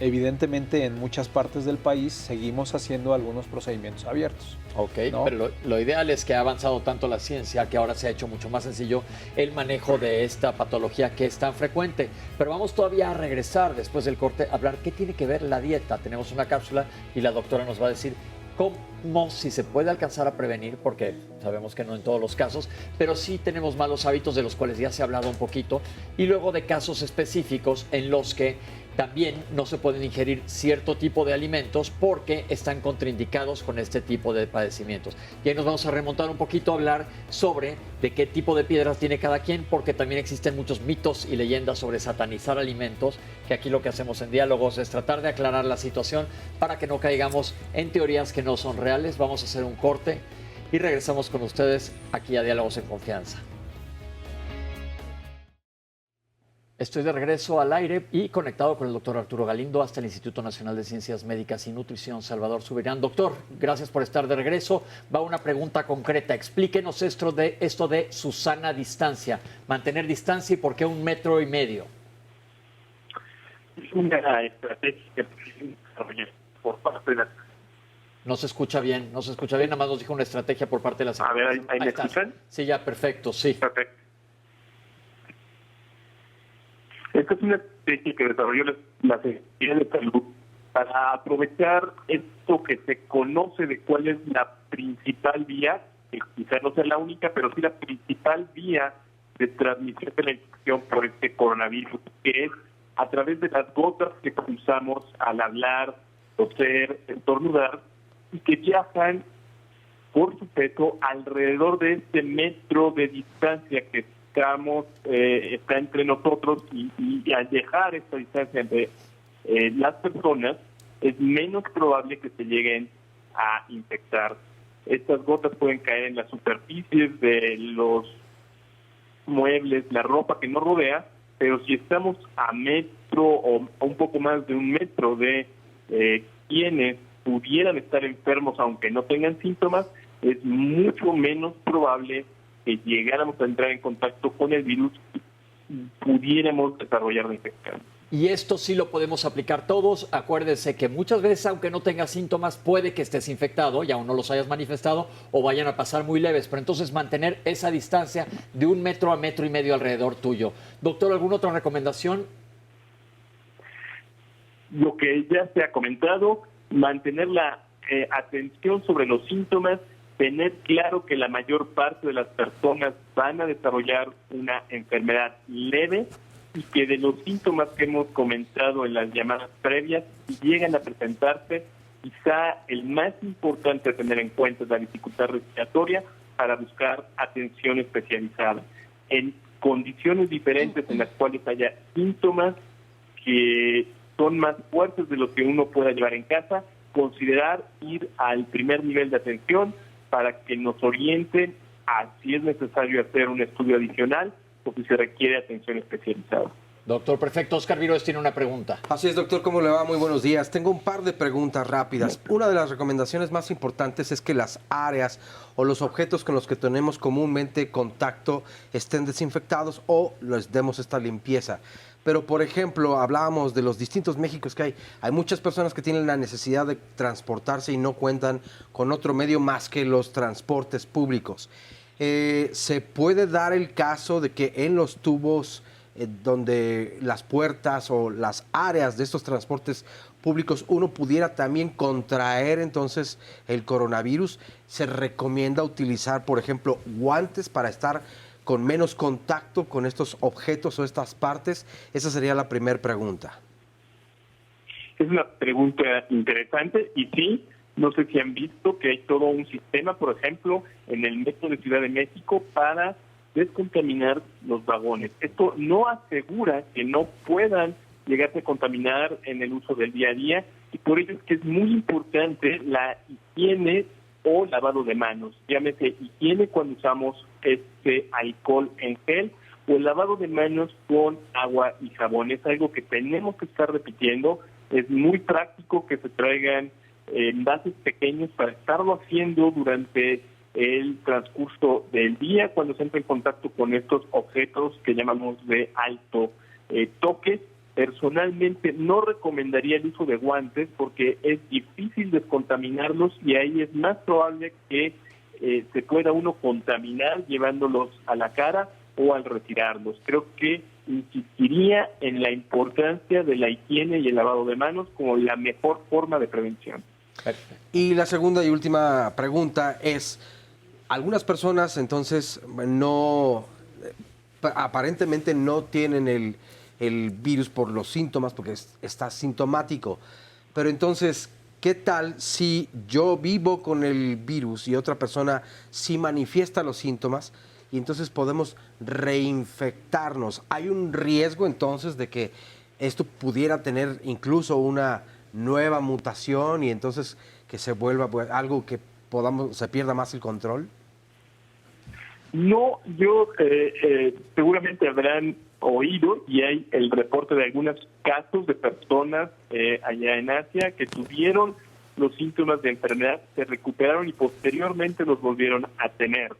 Speaker 7: evidentemente en muchas partes del país seguimos haciendo algunos procedimientos abiertos.
Speaker 2: Ok,
Speaker 7: ¿no?
Speaker 2: pero lo ideal es que ha avanzado tanto la ciencia que ahora se ha hecho mucho más sencillo el manejo de esta patología que es tan frecuente. Pero vamos todavía a regresar después del corte a hablar qué tiene que ver la dieta. Tenemos una cápsula y la doctora nos va a decir cómo, si se puede alcanzar a prevenir, porque sabemos que no en todos los casos, pero sí tenemos malos hábitos de los cuales ya se ha hablado un poquito, y luego de casos específicos en los que también no se pueden ingerir cierto tipo de alimentos porque están contraindicados con este tipo de padecimientos. Y ahí nos vamos a remontar un poquito a hablar sobre de qué tipo de piedras tiene cada quien, porque también existen muchos mitos y leyendas sobre satanizar alimentos, que aquí lo que hacemos en Diálogos es tratar de aclarar la situación para que no caigamos en teorías que no son reales. Vamos a hacer un corte y regresamos con ustedes aquí a Diálogos en Confianza. Estoy de regreso al aire y conectado con el doctor Arturo Galindo hasta el Instituto Nacional de Ciencias Médicas y Nutrición Salvador Subirán. Doctor, gracias por estar de regreso. Va una pregunta concreta. Explíquenos esto de su sana distancia. Mantener distancia y por qué 1,5 metros.
Speaker 8: Es una estrategia que por parte de la...
Speaker 2: No se escucha bien, nada más nos dijo una estrategia por parte de la...
Speaker 8: A ver, ¿ahí me escuchan?
Speaker 2: Sí, ya, perfecto, sí.
Speaker 8: Perfecto. Esta es una estrategia que desarrolló la Secretaría de Salud para aprovechar esto que se conoce de cuál es la principal vía, que quizás no sea la única, pero sí la principal vía de transmisión de la infección por este coronavirus, que es a través de las gotas que usamos al hablar, toser, estornudar, y que viajan por su peso alrededor de este metro de distancia que está entre nosotros, y al dejar esta distancia entre las personas es menos probable que se lleguen a infectar. Estas gotas pueden caer en las superficies de los muebles, la ropa que nos rodea, pero si estamos a metro o un poco más de 1 metro de quienes pudieran estar enfermos aunque no tengan síntomas, es mucho menos probable que llegáramos a entrar en contacto con el virus y pudiéramos desarrollar la infección.
Speaker 2: Y esto sí lo podemos aplicar todos. Acuérdense que muchas veces, aunque no tengas síntomas, puede que estés infectado y aún no los hayas manifestado o vayan a pasar muy leves. Pero entonces mantener esa distancia de 1 metro a 1,5 metros alrededor tuyo. Doctor, ¿alguna otra recomendación?
Speaker 8: Lo que ya se ha comentado, mantener la atención sobre los síntomas, tener claro que la mayor parte de las personas van a desarrollar una enfermedad leve y que de los síntomas que hemos comentado en las llamadas previas, si llegan a presentarse, quizá el más importante a tener en cuenta es la dificultad respiratoria para buscar atención especializada. En condiciones diferentes en las cuales haya síntomas que son más fuertes de los que uno pueda llevar en casa, considerar ir al primer nivel de atención para que nos orienten a si es necesario hacer un estudio adicional o si se requiere atención especializada.
Speaker 2: Doctor, perfecto. Oscar Viroes tiene una pregunta.
Speaker 3: Así es, doctor, ¿cómo le va? Muy buenos días. Tengo un par de preguntas rápidas. Una de las recomendaciones más importantes es que las áreas o los objetos con los que tenemos comúnmente contacto estén desinfectados o les demos esta limpieza. Pero, por ejemplo, hablábamos de los distintos Méxicos que hay. Hay muchas personas que tienen la necesidad de transportarse y no cuentan con otro medio más que los transportes públicos. ¿Se puede dar el caso de que en los tubos donde las puertas o las áreas de estos transportes públicos uno pudiera también contraer entonces el coronavirus. Se recomienda utilizar, por ejemplo, guantes para estar con menos contacto con estos objetos o estas partes. Esa sería la primera pregunta.
Speaker 8: Es una pregunta interesante y sí, no sé si han visto que hay todo un sistema, por ejemplo, en el metro de Ciudad de México para descontaminar los vagones. Esto no asegura que no puedan llegarse a contaminar en el uso del día a día y por ello es que es muy importante la higiene o lavado de manos. Llámese higiene cuando usamos alcohol en gel o el lavado de manos con agua y jabón. Es algo que tenemos que estar repitiendo. Es muy práctico que se traigan envases pequeños para estarlo haciendo durante el transcurso del día cuando se entra en contacto con estos objetos que llamamos de alto toque. Personalmente no recomendaría el uso de guantes porque es difícil descontaminarlos y ahí es más probable que se pueda uno contaminar llevándolos a la cara o al retirarlos. Creo que insistiría en la importancia de la higiene y el lavado de manos como la mejor forma de prevención.
Speaker 3: Y la segunda y última pregunta es, algunas personas entonces aparentemente no tienen el virus por los síntomas, porque está sintomático, pero entonces, ¿qué tal si yo vivo con el virus y otra persona sí manifiesta los síntomas y entonces podemos reinfectarnos? ¿Hay un riesgo entonces de que esto pudiera tener incluso una nueva mutación y entonces que se vuelva algo que se pierda más el control?
Speaker 8: No, seguramente habrán oído y hay el reporte de algunos casos de personas allá en Asia que tuvieron los síntomas de enfermedad, se recuperaron y posteriormente los volvieron a tener.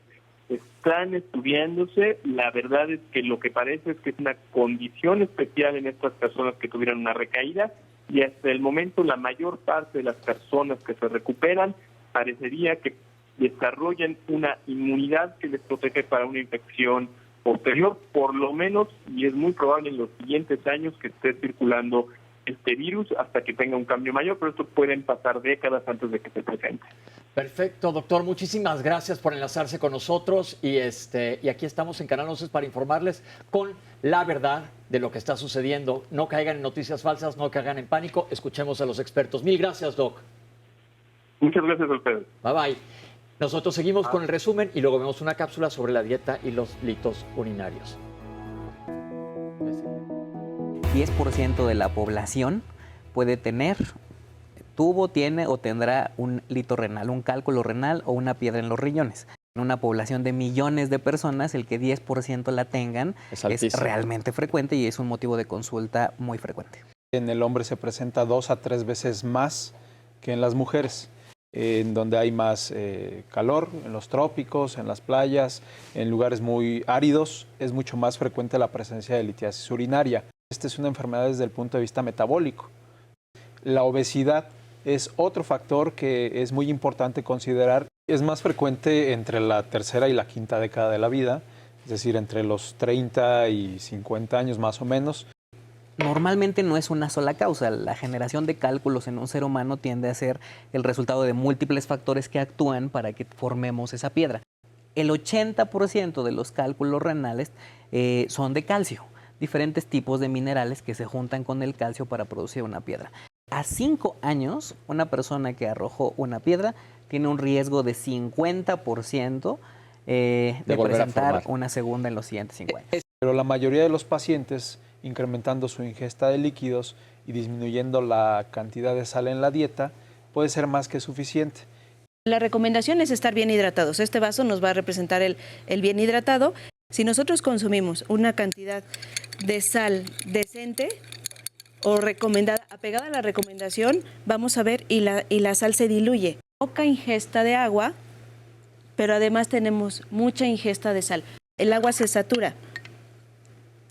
Speaker 8: Están estudiándose, la verdad es que lo que parece es que es una condición especial en estas personas que tuvieron una recaída y hasta el momento la mayor parte de las personas que se recuperan parecería que desarrollan una inmunidad que les protege para una infección posterior, por lo menos, y es muy probable en los siguientes años que esté circulando este virus hasta que tenga un cambio mayor, pero esto pueden pasar décadas antes de que se presente.
Speaker 2: Perfecto, doctor. Muchísimas gracias por enlazarse con nosotros y aquí estamos en Canal 11 para informarles con la verdad de lo que está sucediendo. No caigan en noticias falsas, no caigan en pánico. Escuchemos a los expertos. Mil gracias, doc.
Speaker 8: Muchas gracias a ustedes.
Speaker 2: Bye, bye. Nosotros seguimos con el resumen y luego vemos una cápsula sobre la dieta y los litos urinarios.
Speaker 6: 10% de la población puede tener, tiene o tendrá un lito renal, un cálculo renal o una piedra en los riñones. En una población de millones de personas, el que 10% la tengan es realmente frecuente y es un motivo de consulta muy frecuente.
Speaker 7: En el hombre se presenta 2 a 3 veces más que en las mujeres, en donde hay más calor, en los trópicos, en las playas, en lugares muy áridos, es mucho más frecuente la presencia de litiasis urinaria. Esta es una enfermedad desde el punto de vista metabólico. La obesidad es otro factor que es muy importante considerar. Es más frecuente entre la tercera y la quinta década de la vida, es decir, entre los 30 y 50 años más o menos.
Speaker 6: Normalmente no es una sola causa. La generación de cálculos en un ser humano tiende a ser el resultado de múltiples factores que actúan para que formemos esa piedra. El 80% de los cálculos renales son de calcio, diferentes tipos de minerales que se juntan con el calcio para producir una piedra. A 5 años, una persona que arrojó una piedra tiene un riesgo de 50% de presentar una segunda en los siguientes 5 años.
Speaker 7: Pero la mayoría de los pacientes, incrementando su ingesta de líquidos y disminuyendo la cantidad de sal en la dieta, puede ser más que suficiente.
Speaker 5: La recomendación es estar bien hidratados. Este vaso nos va a representar el bien hidratado. Si nosotros consumimos una cantidad de sal decente o recomendada, apegada a la recomendación, vamos a ver, y la sal se diluye. Poca ingesta de agua, pero además tenemos mucha ingesta de sal. El agua se satura.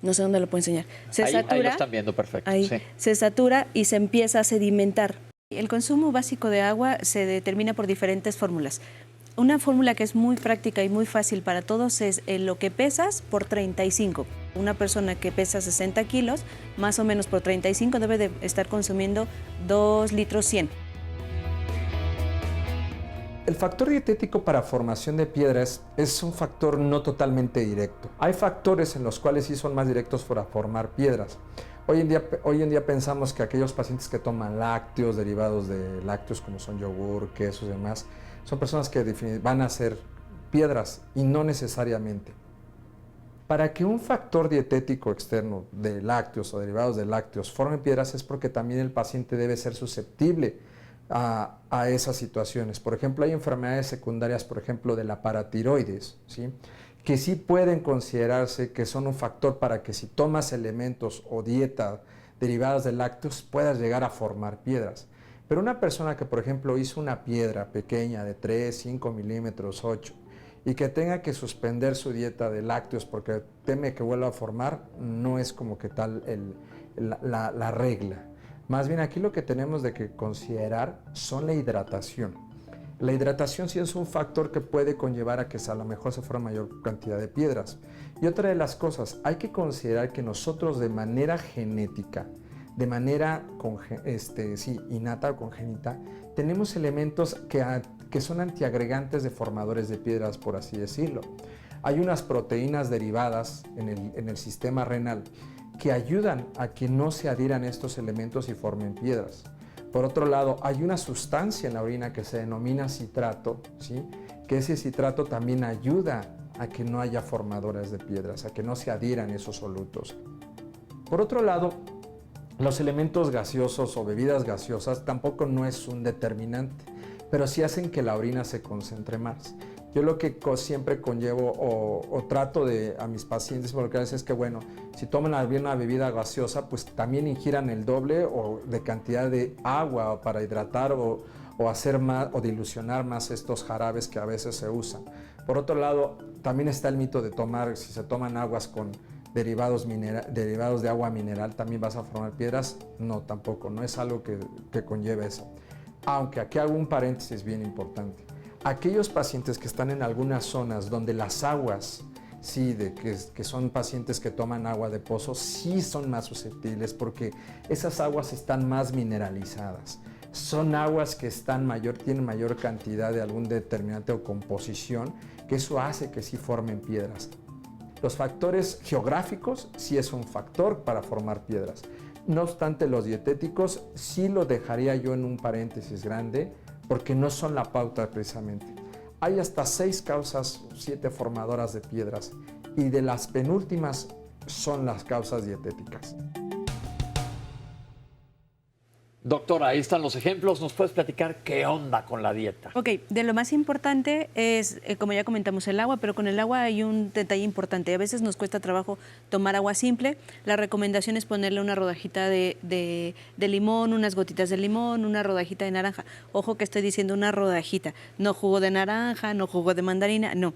Speaker 5: No sé dónde lo puedo enseñar.
Speaker 2: Ahí lo están viendo perfecto.
Speaker 5: Ahí
Speaker 2: sí.
Speaker 5: Se satura y se empieza a sedimentar. El consumo básico de agua se determina por diferentes fórmulas. Una fórmula que es muy práctica y muy fácil para todos es lo que pesas por 35. Una persona que pesa 60 kilos, más o menos por 35, debe de estar consumiendo 2 litros 100.
Speaker 4: El factor dietético para formación de piedras es un factor no totalmente directo. Hay factores en los cuales sí son más directos para formar piedras. Hoy en día pensamos que aquellos pacientes que toman lácteos, derivados de lácteos como son yogur, quesos y demás, son personas que van a ser piedras y no necesariamente. Para que un factor dietético externo de lácteos o derivados de lácteos forme piedras es porque también el paciente debe ser susceptible a esas situaciones. Por ejemplo, hay enfermedades secundarias, por ejemplo, de la paratiroides, ¿sí?, que sí pueden considerarse que son un factor para que si tomas elementos o dieta derivadas de lácteos puedas llegar a formar piedras. Pero una persona que, por ejemplo, hizo una piedra pequeña de 3, 5 milímetros, 8, y que tenga que suspender su dieta de lácteos porque teme que vuelva a formar, no es como que tal la regla. Más bien aquí lo que tenemos de que considerar son la hidratación. La hidratación sí es un factor que puede conllevar a que a lo mejor se forme mayor cantidad de piedras. Y otra de las cosas, hay que considerar que nosotros de manera genética, de manera innata o congénita, tenemos elementos que son antiagregantes de formadores de piedras, por así decirlo. Hay unas proteínas derivadas en el sistema renal que ayudan a que no se adhieran estos elementos y formen piedras. Por otro lado, hay una sustancia en la orina que se denomina citrato, ¿sí?, que ese citrato también ayuda a que no haya formadores de piedras, a que no se adhieran esos solutos. Por otro lado, los elementos gaseosos o bebidas gaseosas tampoco no es un determinante, pero sí hacen que la orina se concentre más. Yo lo que siempre conllevo o trato a mis pacientes porque a veces es que, bueno, si toman una bebida gaseosa, pues también ingieran el doble o de cantidad de agua para hidratar o hacer más o dilucionar más estos jarabes que a veces se usan. Por otro lado, también está el mito de tomar, si se toman aguas con derivados de agua mineral, ¿también vas a formar piedras? No, tampoco, no es algo que conlleve eso. Aunque aquí hago un paréntesis bien importante. Aquellos pacientes que están en algunas zonas donde las aguas, sí, que son pacientes que toman agua de pozo, sí son más susceptibles porque esas aguas están más mineralizadas. Son aguas que tienen mayor cantidad de algún determinante o composición, que eso hace que sí formen piedras. Los factores geográficos sí es un factor para formar piedras. No obstante, los dietéticos sí lo dejaría yo en un paréntesis grande, porque no son la pauta precisamente. Hay hasta 6 causas, 7 formadoras de piedras, y de las penúltimas son las causas dietéticas.
Speaker 2: Doctora, ahí están los ejemplos. ¿Nos puedes platicar qué onda con la dieta?
Speaker 5: Ok, de lo más importante es, como ya comentamos, el agua, pero con el agua hay un detalle importante. A veces nos cuesta trabajo tomar agua simple. La recomendación es ponerle una rodajita de limón, unas gotitas de limón, una rodajita de naranja. Ojo que estoy diciendo una rodajita, no jugo de naranja, no jugo de mandarina, no.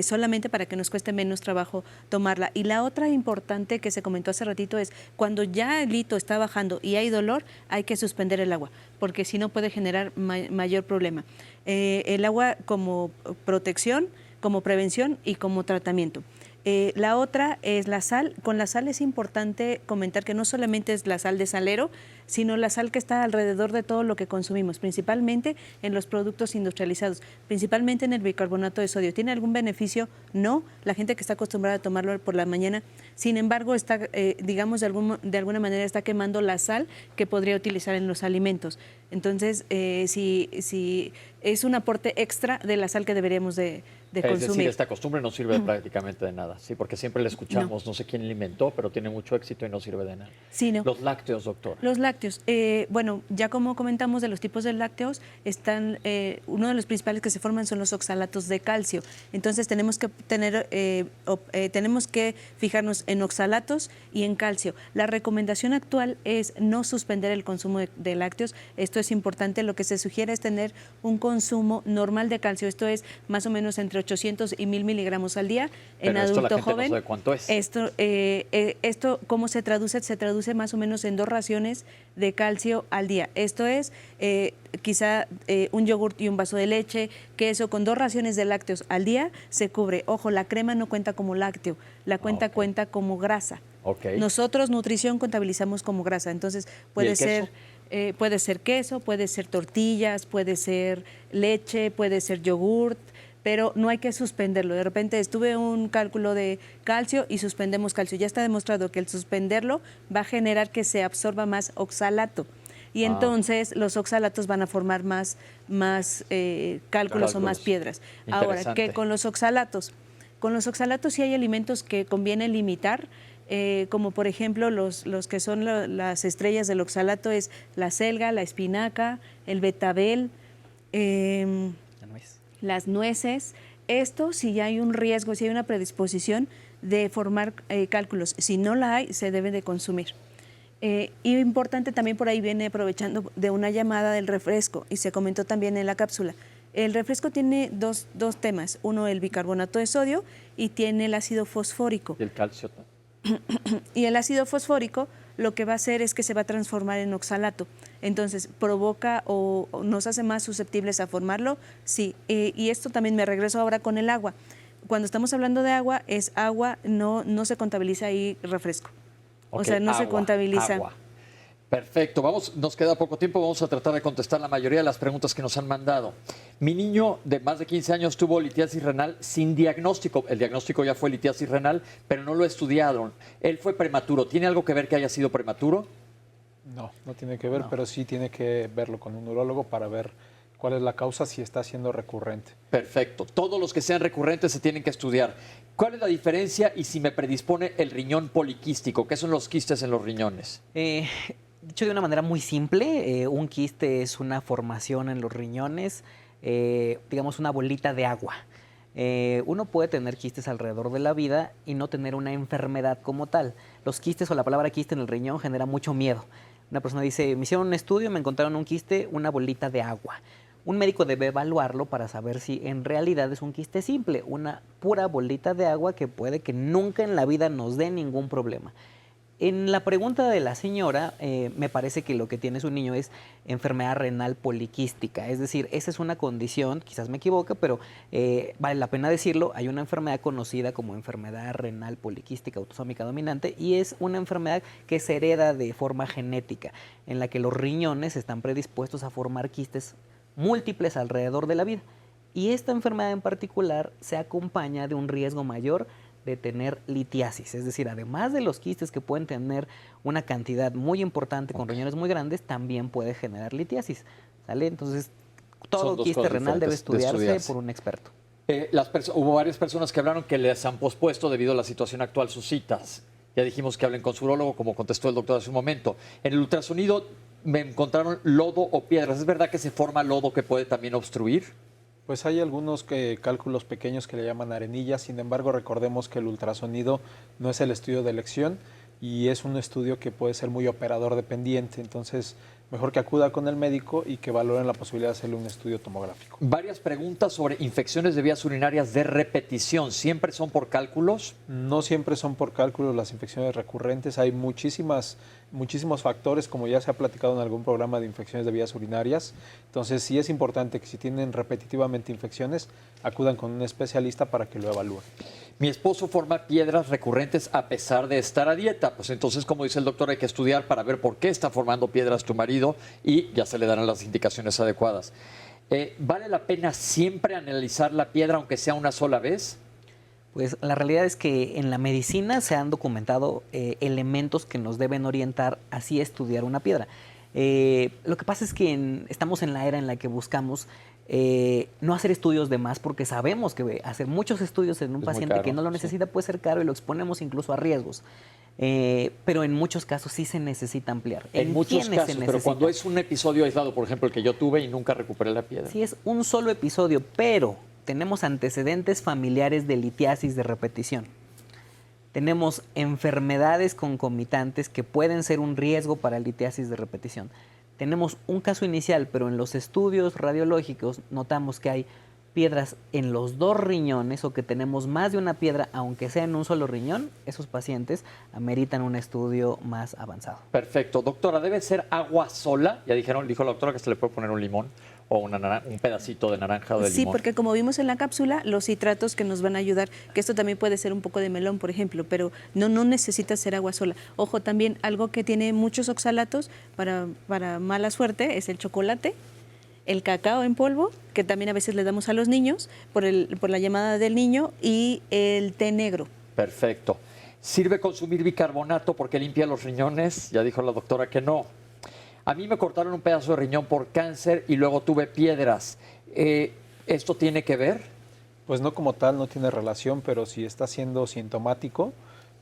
Speaker 5: Solamente para que nos cueste menos trabajo tomarla. Y la otra importante que se comentó hace ratito es, cuando ya el hito está bajando y hay dolor, hay que suspender el agua, porque si no puede generar mayor problema. El agua como protección, como prevención y como tratamiento. La otra es la sal. Con la sal es importante comentar que no solamente es la sal de salero, sino la sal que está alrededor de todo lo que consumimos, principalmente en los productos industrializados, principalmente en el bicarbonato de sodio. ¿Tiene algún beneficio? No. La gente que está acostumbrada a tomarlo por la mañana, sin embargo, está, digamos, de alguna manera está quemando la sal que podría utilizar en los alimentos. Entonces, si es un aporte extra de la sal que deberíamos de consumir.
Speaker 2: Es decir, esta costumbre no sirve prácticamente de nada, sí, porque siempre la escuchamos, no sé quién la inventó, pero tiene mucho éxito y no sirve de nada.
Speaker 5: Sí, no.
Speaker 2: Los lácteos, doctora.
Speaker 5: Los lácteos. Bueno, ya como comentamos de los tipos de lácteos, están uno de los principales que se forman son los oxalatos de calcio. Entonces tenemos que tenemos que fijarnos en oxalatos y en calcio. La recomendación actual es no suspender el consumo de lácteos. Esto es importante. Lo que se sugiere es tener un consumo normal de calcio. Esto es más o menos entre 800 y 1000 miligramos al día en adulto joven.
Speaker 2: No sabe cuánto es.
Speaker 5: Esto, ¿cómo se traduce? Se traduce más o menos en 2 raciones de calcio al día. Esto es quizá un yogurt y un vaso de leche, queso con 2 raciones de lácteos al día se cubre. Ojo, la crema no cuenta como lácteo, la cuenta como grasa.
Speaker 2: Okay.
Speaker 5: Nosotros nutrición contabilizamos como grasa, entonces puede ser queso, puede ser tortillas, puede ser leche, puede ser yogurt, pero no hay que suspenderlo. De repente estuve un cálculo de calcio y suspendemos calcio. Ya está demostrado que el suspenderlo va a generar que se absorba más oxalato. Y entonces los oxalatos van a formar más cálculos o más piedras. Ahora, ¿qué con los oxalatos? Con los oxalatos sí hay alimentos que conviene limitar, como por ejemplo los que son las estrellas del oxalato es la selga, la espinaca, el betabel, las nueces. Esto si ya hay un riesgo, si hay una predisposición de formar cálculos. Si no la hay, se debe de consumir. Y importante también por ahí viene aprovechando de una llamada del refresco y se comentó también en la cápsula. El refresco tiene dos temas, uno el bicarbonato de sodio y tiene el ácido fosfórico.
Speaker 2: Y el calcio.
Speaker 5: Y el ácido fosfórico lo que va a hacer es que se va a transformar en oxalato. Entonces, ¿provoca o nos hace más susceptibles a formarlo? Sí. Y esto también me regreso ahora con el agua. Cuando estamos hablando de agua, es agua, no se contabiliza ahí refresco. O sea, no se contabiliza.
Speaker 2: Agua. Perfecto, nos queda poco tiempo, vamos a tratar de contestar la mayoría de las preguntas que nos han mandado. Mi niño de más de 15 años tuvo litiasis renal sin diagnóstico. El diagnóstico ya fue litiasis renal, pero no lo estudiaron. Él fue prematuro. ¿Tiene algo que ver que haya sido prematuro?
Speaker 7: No tiene que ver, pero sí tiene que verlo con un urólogo para ver cuál es la causa, si está siendo recurrente.
Speaker 2: Perfecto. Todos los que sean recurrentes se tienen que estudiar. ¿Cuál es la diferencia y si me predispone el riñón poliquístico? ¿Qué son los quistes en los riñones?
Speaker 6: Dicho de una manera muy simple, un quiste es una formación en los riñones, digamos una bolita de agua. Uno puede tener quistes alrededor de la vida y no tener una enfermedad como tal. Los quistes o la palabra quiste en el riñón genera mucho miedo. Una persona dice, me hicieron un estudio, me encontraron un quiste, una bolita de agua. Un médico debe evaluarlo para saber si en realidad es un quiste simple, una pura bolita de agua que puede que nunca en la vida nos dé ningún problema. En la pregunta de la señora, me parece que lo que tiene su niño es enfermedad renal poliquística. Es decir, esa es una condición, quizás me equivoque, pero vale la pena decirlo, hay una enfermedad conocida como enfermedad renal poliquística autosómica dominante y es una enfermedad que se hereda de forma genética, en la que los riñones están predispuestos a formar quistes múltiples alrededor de la vida. Y esta enfermedad en particular se acompaña de un riesgo mayor de tener litiasis, es decir, además de los quistes que pueden tener una cantidad muy importante con riñones muy grandes, también puede generar litiasis, ¿sale? Entonces, todo quiste renal debe estudiarse por un experto.
Speaker 2: Hubo varias personas que hablaron que les han pospuesto debido a la situación actual sus citas. Ya dijimos que hablen con su urólogo, como contestó el doctor hace un momento. En el ultrasonido me encontraron lodo o piedras. ¿Es verdad que se forma lodo que puede también obstruir?
Speaker 7: Pues hay algunos cálculos pequeños que le llaman arenillas, sin embargo recordemos que el ultrasonido no es el estudio de elección y es un estudio que puede ser muy operador dependiente, entonces mejor que acuda con el médico y que valoren la posibilidad de hacerle un estudio tomográfico.
Speaker 2: Varias preguntas sobre infecciones de vías urinarias de repetición, ¿siempre son por cálculos?
Speaker 7: No siempre son por cálculos las infecciones recurrentes, hay muchísimos factores, como ya se ha platicado en algún programa de infecciones de vías urinarias. Entonces sí es importante que si tienen repetitivamente infecciones, acudan con un especialista para que lo evalúen.
Speaker 2: Mi esposo forma piedras recurrentes a pesar de estar a dieta. Pues entonces, como dice el doctor, hay que estudiar para ver por qué está formando piedras tu marido y ya se le darán las indicaciones adecuadas. ¿Vale la pena siempre analizar la piedra aunque sea una sola vez?
Speaker 6: Pues la realidad es que en la medicina se han documentado elementos que nos deben orientar así a estudiar una piedra. Lo que pasa es que estamos en la era en la que buscamos no hacer estudios de más porque sabemos que hacer muchos estudios en un paciente que no lo necesita puede ser caro y lo exponemos incluso a riesgos. Pero en muchos casos sí se necesita ampliar.
Speaker 2: En muchos casos, pero cuando es un episodio aislado, por ejemplo, el que yo tuve y nunca recuperé la piedra.
Speaker 6: Sí, es un solo episodio, pero tenemos antecedentes familiares de litiasis de repetición. Tenemos enfermedades concomitantes que pueden ser un riesgo para litiasis de repetición. Tenemos un caso inicial, pero en los estudios radiológicos notamos que hay piedras en los 2 riñones o que tenemos más de una piedra, aunque sea en un solo riñón, esos pacientes ameritan un estudio más avanzado.
Speaker 2: Perfecto. Doctora, ¿debe ser agua sola? Ya dijo la doctora que se le puede poner un limón o un pedacito de naranja o de limón.
Speaker 5: Sí, porque como vimos en la cápsula, los citratos que nos van a ayudar, que esto también puede ser un poco de melón, por ejemplo, pero no necesita ser agua sola. Ojo, también algo que tiene muchos oxalatos para mala suerte es el chocolate, el cacao en polvo, que también a veces le damos a los niños por la llamada del niño, y el té negro.
Speaker 2: Perfecto. ¿Sirve consumir bicarbonato porque limpia los riñones? Ya dijo la doctora que no. A mí me cortaron un pedazo de riñón por cáncer y luego tuve piedras. ¿Esto tiene que ver?
Speaker 7: Pues no como tal, no tiene relación, pero si está siendo sintomático,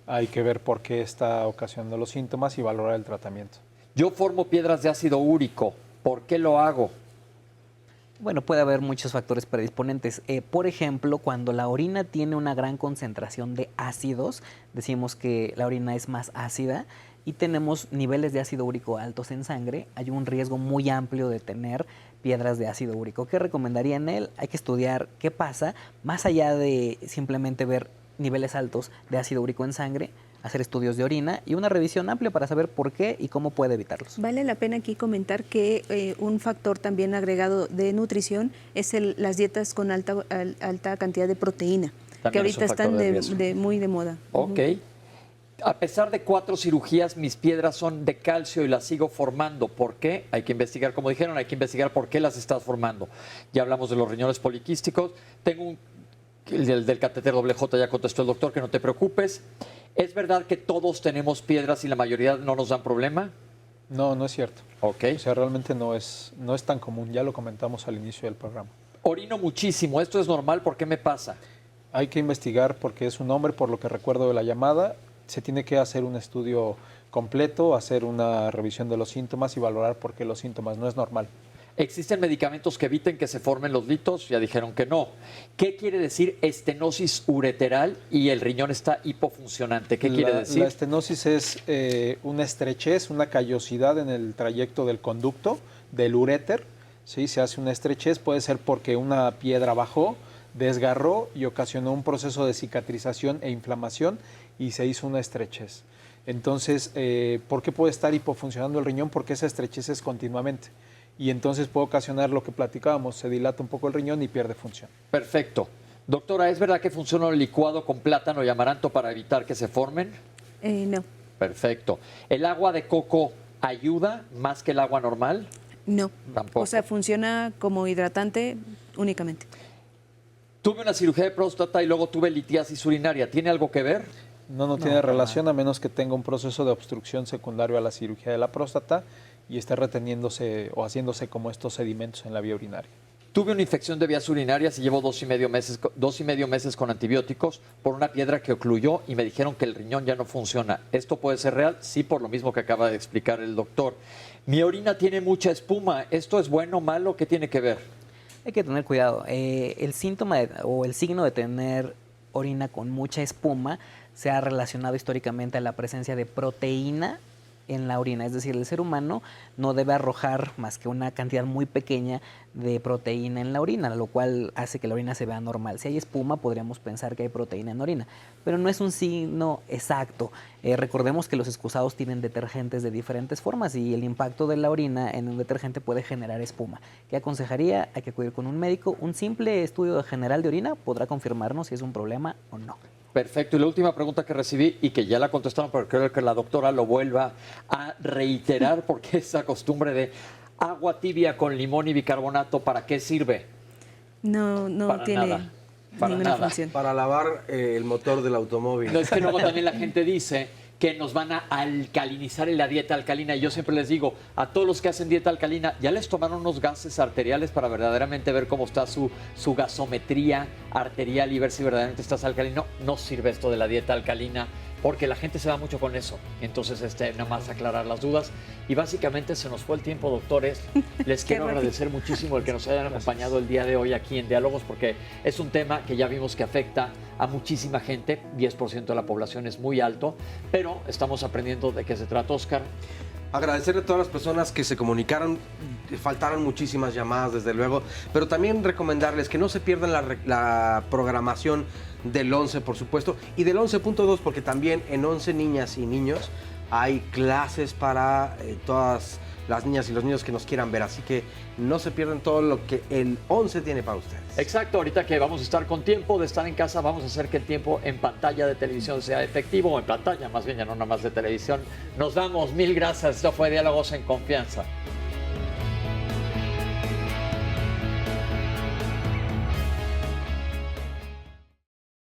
Speaker 7: hay que ver por qué está ocasionando los síntomas y valorar el tratamiento.
Speaker 2: Yo formo piedras de ácido úrico. ¿Por qué lo hago?
Speaker 6: Bueno, puede haber muchos factores predisponentes. Por ejemplo, cuando la orina tiene una gran concentración de ácidos, decimos que la orina es más ácida y tenemos niveles de ácido úrico altos en sangre, hay un riesgo muy amplio de tener piedras de ácido úrico. ¿Qué recomendaría en él? Hay que estudiar qué pasa, más allá de simplemente ver niveles altos de ácido úrico en sangre, hacer estudios de orina y una revisión amplia para saber por qué y cómo puede evitarlos.
Speaker 5: Vale la pena aquí comentar que un factor también agregado de nutrición es las dietas con alta cantidad de proteína,
Speaker 2: También
Speaker 5: que ahorita están muy de moda.
Speaker 2: Ok. A pesar de 4 cirugías, mis piedras son de calcio y las sigo formando. ¿Por qué? Hay que investigar, como dijeron, hay que investigar por qué las estás formando. Ya hablamos de los riñones poliquísticos. Tengo el del catéter doble J, ya contestó el doctor, que no te preocupes. ¿Es verdad que todos tenemos piedras y la mayoría no nos dan problema?
Speaker 7: No, no es cierto.
Speaker 2: Ok.
Speaker 7: O sea, realmente no es tan común, ya lo comentamos al inicio del programa.
Speaker 2: Orino muchísimo, ¿esto es normal? ¿Por qué me pasa?
Speaker 7: Hay que investigar porque es un hombre, por lo que recuerdo de la llamada. Se tiene que hacer un estudio completo, hacer una revisión de los síntomas y valorar por qué los síntomas. No es normal.
Speaker 2: ¿Existen medicamentos que eviten que se formen los litos? Ya dijeron que no. ¿Qué quiere decir estenosis ureteral y el riñón está hipofuncionante? ¿Qué quiere decir?
Speaker 7: La estenosis es una estrechez, una callosidad en el trayecto del conducto del uréter. ¿Sí? Se hace una estrechez, puede ser porque una piedra bajó, desgarró y ocasionó un proceso de cicatrización e inflamación y se hizo una estrechez. Entonces, ¿por qué puede estar hipofuncionando el riñón? Porque esa estrechez es continuamente. Y entonces puede ocasionar lo que platicábamos, se dilata un poco el riñón y pierde función.
Speaker 2: Perfecto. Doctora, ¿es verdad que funciona el licuado con plátano y amaranto para evitar que se formen?
Speaker 5: No.
Speaker 2: Perfecto. ¿El agua de coco ayuda más que el agua normal?
Speaker 5: No.
Speaker 2: Tampoco.
Speaker 5: O sea, funciona como hidratante únicamente.
Speaker 2: Tuve una cirugía de próstata y luego tuve litiasis urinaria. ¿Tiene algo que ver?
Speaker 7: No tiene relación a menos que tenga un proceso de obstrucción secundario a la cirugía de la próstata y esté reteniéndose o haciéndose como estos sedimentos en la vía urinaria.
Speaker 2: Tuve una infección de vías urinarias y llevo 2,5 meses con antibióticos por una piedra que ocluyó y me dijeron que el riñón ya no funciona. ¿Esto puede ser real? Sí, por lo mismo que acaba de explicar el doctor. Mi orina tiene mucha espuma. ¿Esto es bueno o malo? ¿Qué tiene que ver?
Speaker 6: Hay que tener cuidado. El síntoma o el signo de tener orina con mucha espuma se ha relacionado históricamente a la presencia de proteína en la orina, es decir, el ser humano no debe arrojar más que una cantidad muy pequeña de proteína en la orina, lo cual hace que la orina se vea normal. Si hay espuma, podríamos pensar que hay proteína en la orina, pero no es un signo exacto. Recordemos que los excusados tienen detergentes de diferentes formas y el impacto de la orina en un detergente puede generar espuma. ¿Qué aconsejaría? Hay que acudir con un médico. Un simple estudio general de orina podrá confirmarnos si es un problema o no.
Speaker 2: Perfecto. Y la última pregunta que recibí y que ya la contestaron, pero creo que la doctora lo vuelva a reiterar porque esa costumbre de agua tibia con limón y bicarbonato, ¿para qué sirve?
Speaker 5: No
Speaker 2: Para
Speaker 5: tiene
Speaker 2: nada. Para
Speaker 5: ninguna
Speaker 2: nada.
Speaker 5: función.
Speaker 3: Para lavar el motor del automóvil.
Speaker 2: No, es que luego también la gente dice que nos van a alcalinizar en la dieta alcalina. Y yo siempre les digo, a todos los que hacen dieta alcalina, ¿ya les tomaron unos gases arteriales para verdaderamente ver cómo está su gasometría arterial y ver si verdaderamente estás alcalino? No sirve esto de la dieta alcalina, porque la gente se va mucho con eso. Entonces, nada más aclarar las dudas. Y básicamente se nos fue el tiempo, doctores. Les quiero agradecer muchísimo el que nos hayan acompañado el día de hoy aquí en Diálogos, porque es un tema que ya vimos que afecta a muchísima gente. 10% de la población es muy alto, pero estamos aprendiendo de qué se trata, Oscar.
Speaker 3: Agradecerle a todas las personas que se comunicaron. faltaron muchísimas llamadas, desde luego, pero también recomendarles que no se pierdan la programación del 11, por supuesto, y del 11.2, porque también en 11 niñas y niños hay clases para todas las niñas y los niños que nos quieran ver, así que no se pierdan todo lo que el 11 tiene para ustedes.
Speaker 2: Exacto, ahorita que vamos a estar con tiempo de estar en casa, vamos a hacer que el tiempo en pantalla de televisión sea efectivo, o en pantalla más bien, ya no nada más de televisión. Nos vamos, mil gracias, esto fue Diálogos en Confianza.